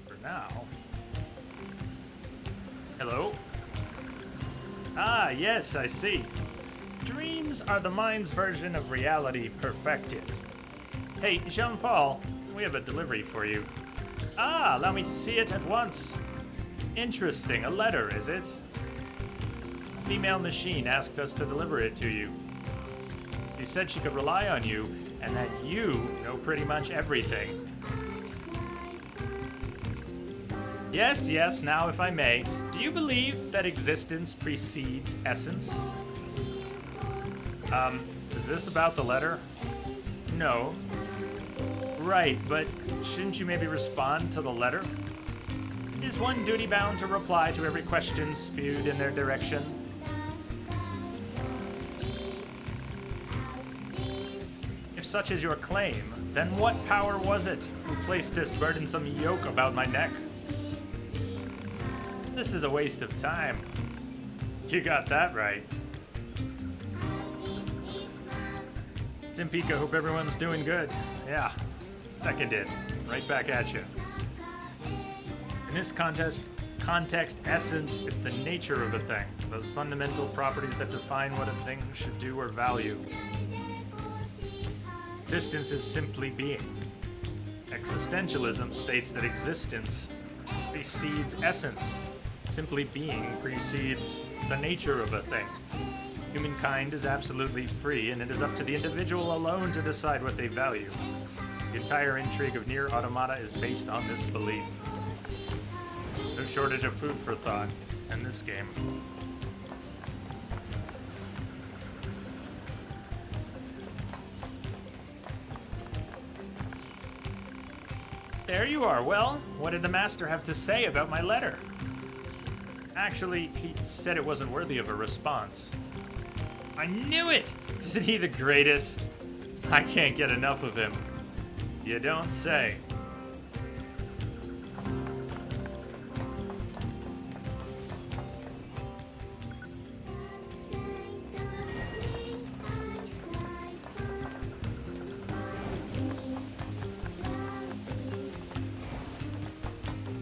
For now. Hello? Ah, yes, I see. Dreams are the mind's version of reality perfected. Hey, Jean-Paul, we have a delivery for you. Ah, allow me to see it at once. Interesting, a letter, is it? A female machine asked us to deliver it to you. She said she could rely on you, and that you know pretty much everything. Yes, yes, now if I may, do you believe that existence precedes essence? Is this about the letter? No. Right, but shouldn't you maybe respond to the letter? Is one duty-bound to reply to every question spewed in their direction? If such is your claim, then what power was it who placed this burdensome yoke about my neck? This is a waste of time. You got that right. Timpika, hope everyone's doing good. Yeah, seconded. Right back at you. In this context, essence is the nature of a thing. Those fundamental properties that define what a thing should do or value. Existence is simply being. Existentialism states that existence precedes essence. Simply being precedes the nature of a thing. Humankind is absolutely free, and it is up to the individual alone to decide what they value. The entire intrigue of NieR Automata is based on this belief. No shortage of food for thought in this game. There you are. Well, what did the master have to say about my letter? Actually, he said it wasn't worthy of a response. I knew it! Isn't he the greatest? I can't get enough of him. You don't say.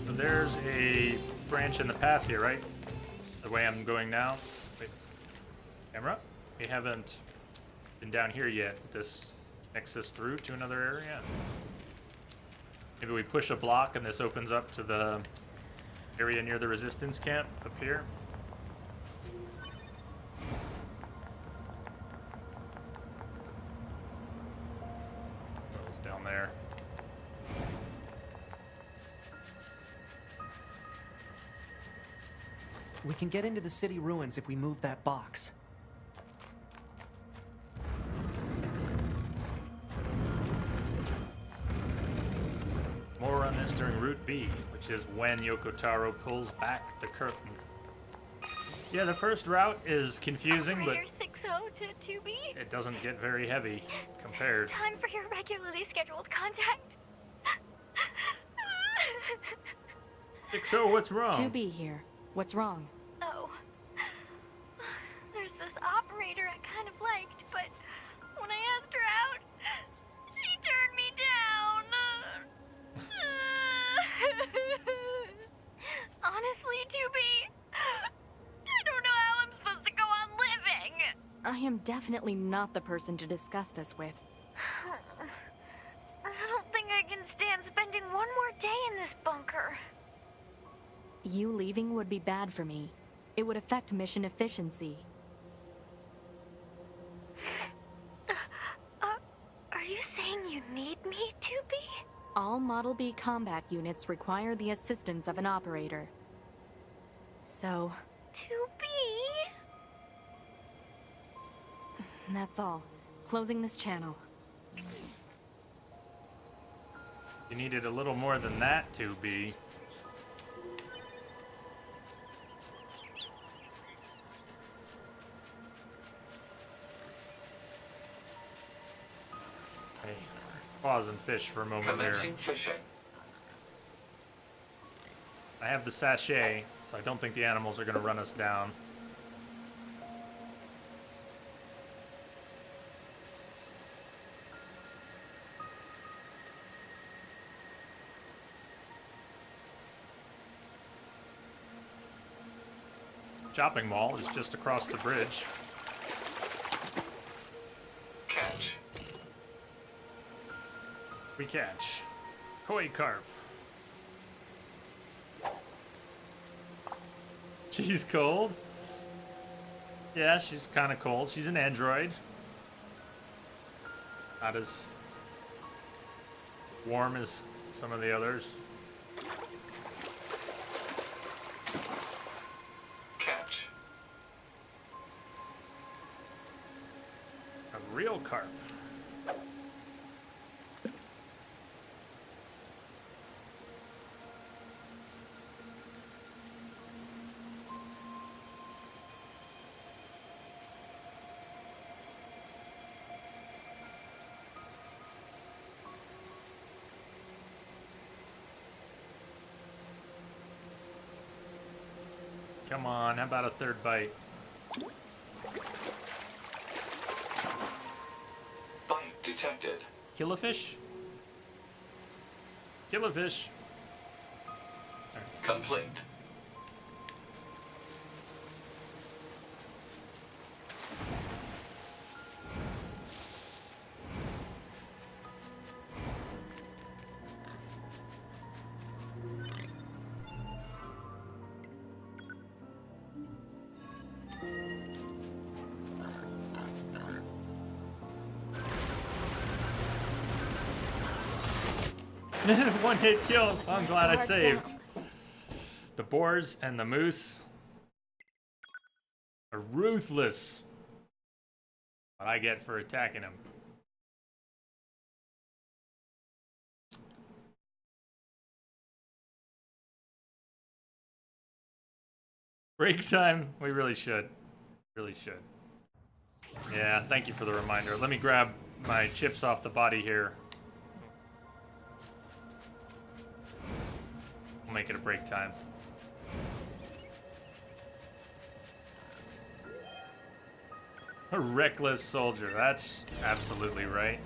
So there's a branch in the path here, right? The way I'm going now. Wait. Camera? We haven't been down here yet. This connects us through to another area. Maybe we push a block and this opens up to the area near the resistance camp up here. What was down there? We can get into the city ruins if we move that box. 2B, which is when Yoko Taro pulls back the curtain. Yeah, the first route is confusing, but Operator 60 to 2B. it doesn't get very heavy compared. Time for your regularly scheduled contact. 60, what's wrong? 2B here. What's wrong? Oh. There's this operator I kind of liked, but when I asked her out, she turned me down. Honestly, 2B, I don't know how I'm supposed to go on living. I am definitely not the person to discuss this with. I don't think I can stand spending one more day in this bunker. You leaving would be bad for me. It would affect mission efficiency. Are you saying you need me, 2B? All Model B combat units require the assistance of an operator. So, 2B? that's all. Closing this channel. You needed a little more than that, 2B. Hey, pause and fish for a moment here. Commencing fishing. I have the sachet, so I don't think the animals are going to run us down. Shopping mall is just across the bridge. Catch. We catch koi carp. She's cold? Yeah, she's kind of cold. She's an android. Not as warm as some of the others. Catch. A real carp. Come on, how about a third bite? Bite detected. Kill a fish? Kill a fish. Complete. One hit kill. I'm glad I saved. The boars and the moose are ruthless. What I get for attacking them. Break time. We really should. Really should. Yeah, thank you for the reminder. Let me grab my chips off the body here. We'll make it a break time. A reckless soldier. That's absolutely right.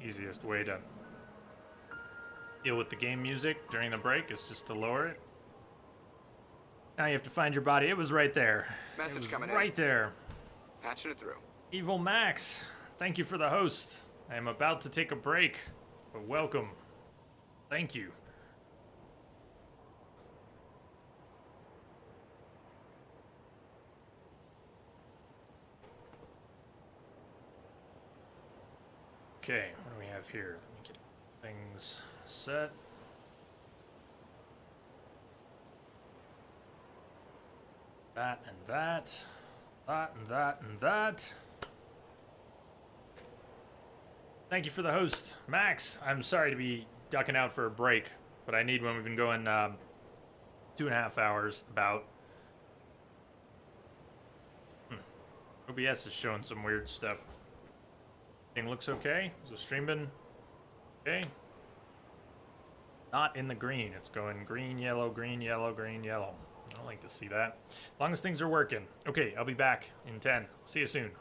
Easiest way to deal with the game music during the break is just to lower it. Now you have to find your body. It was right there. Message It was coming in. right there. Patching it through. Evil Max, thank you for the host. I am about to take a break, but welcome. Thank you. Okay, what do we have here? Let me get things set. That and that. That and that and that. Thank you for the host, Max. I'm sorry to be ducking out for a break, but I need one. We've been going 2.5 hours about. OBS is showing some weird stuff. Thing looks okay. Is the stream been okay? Not in the green. It's going green, yellow, green, yellow, green, yellow. I don't like to see that. As long as things are working. Okay, I'll be back in 10. See you soon.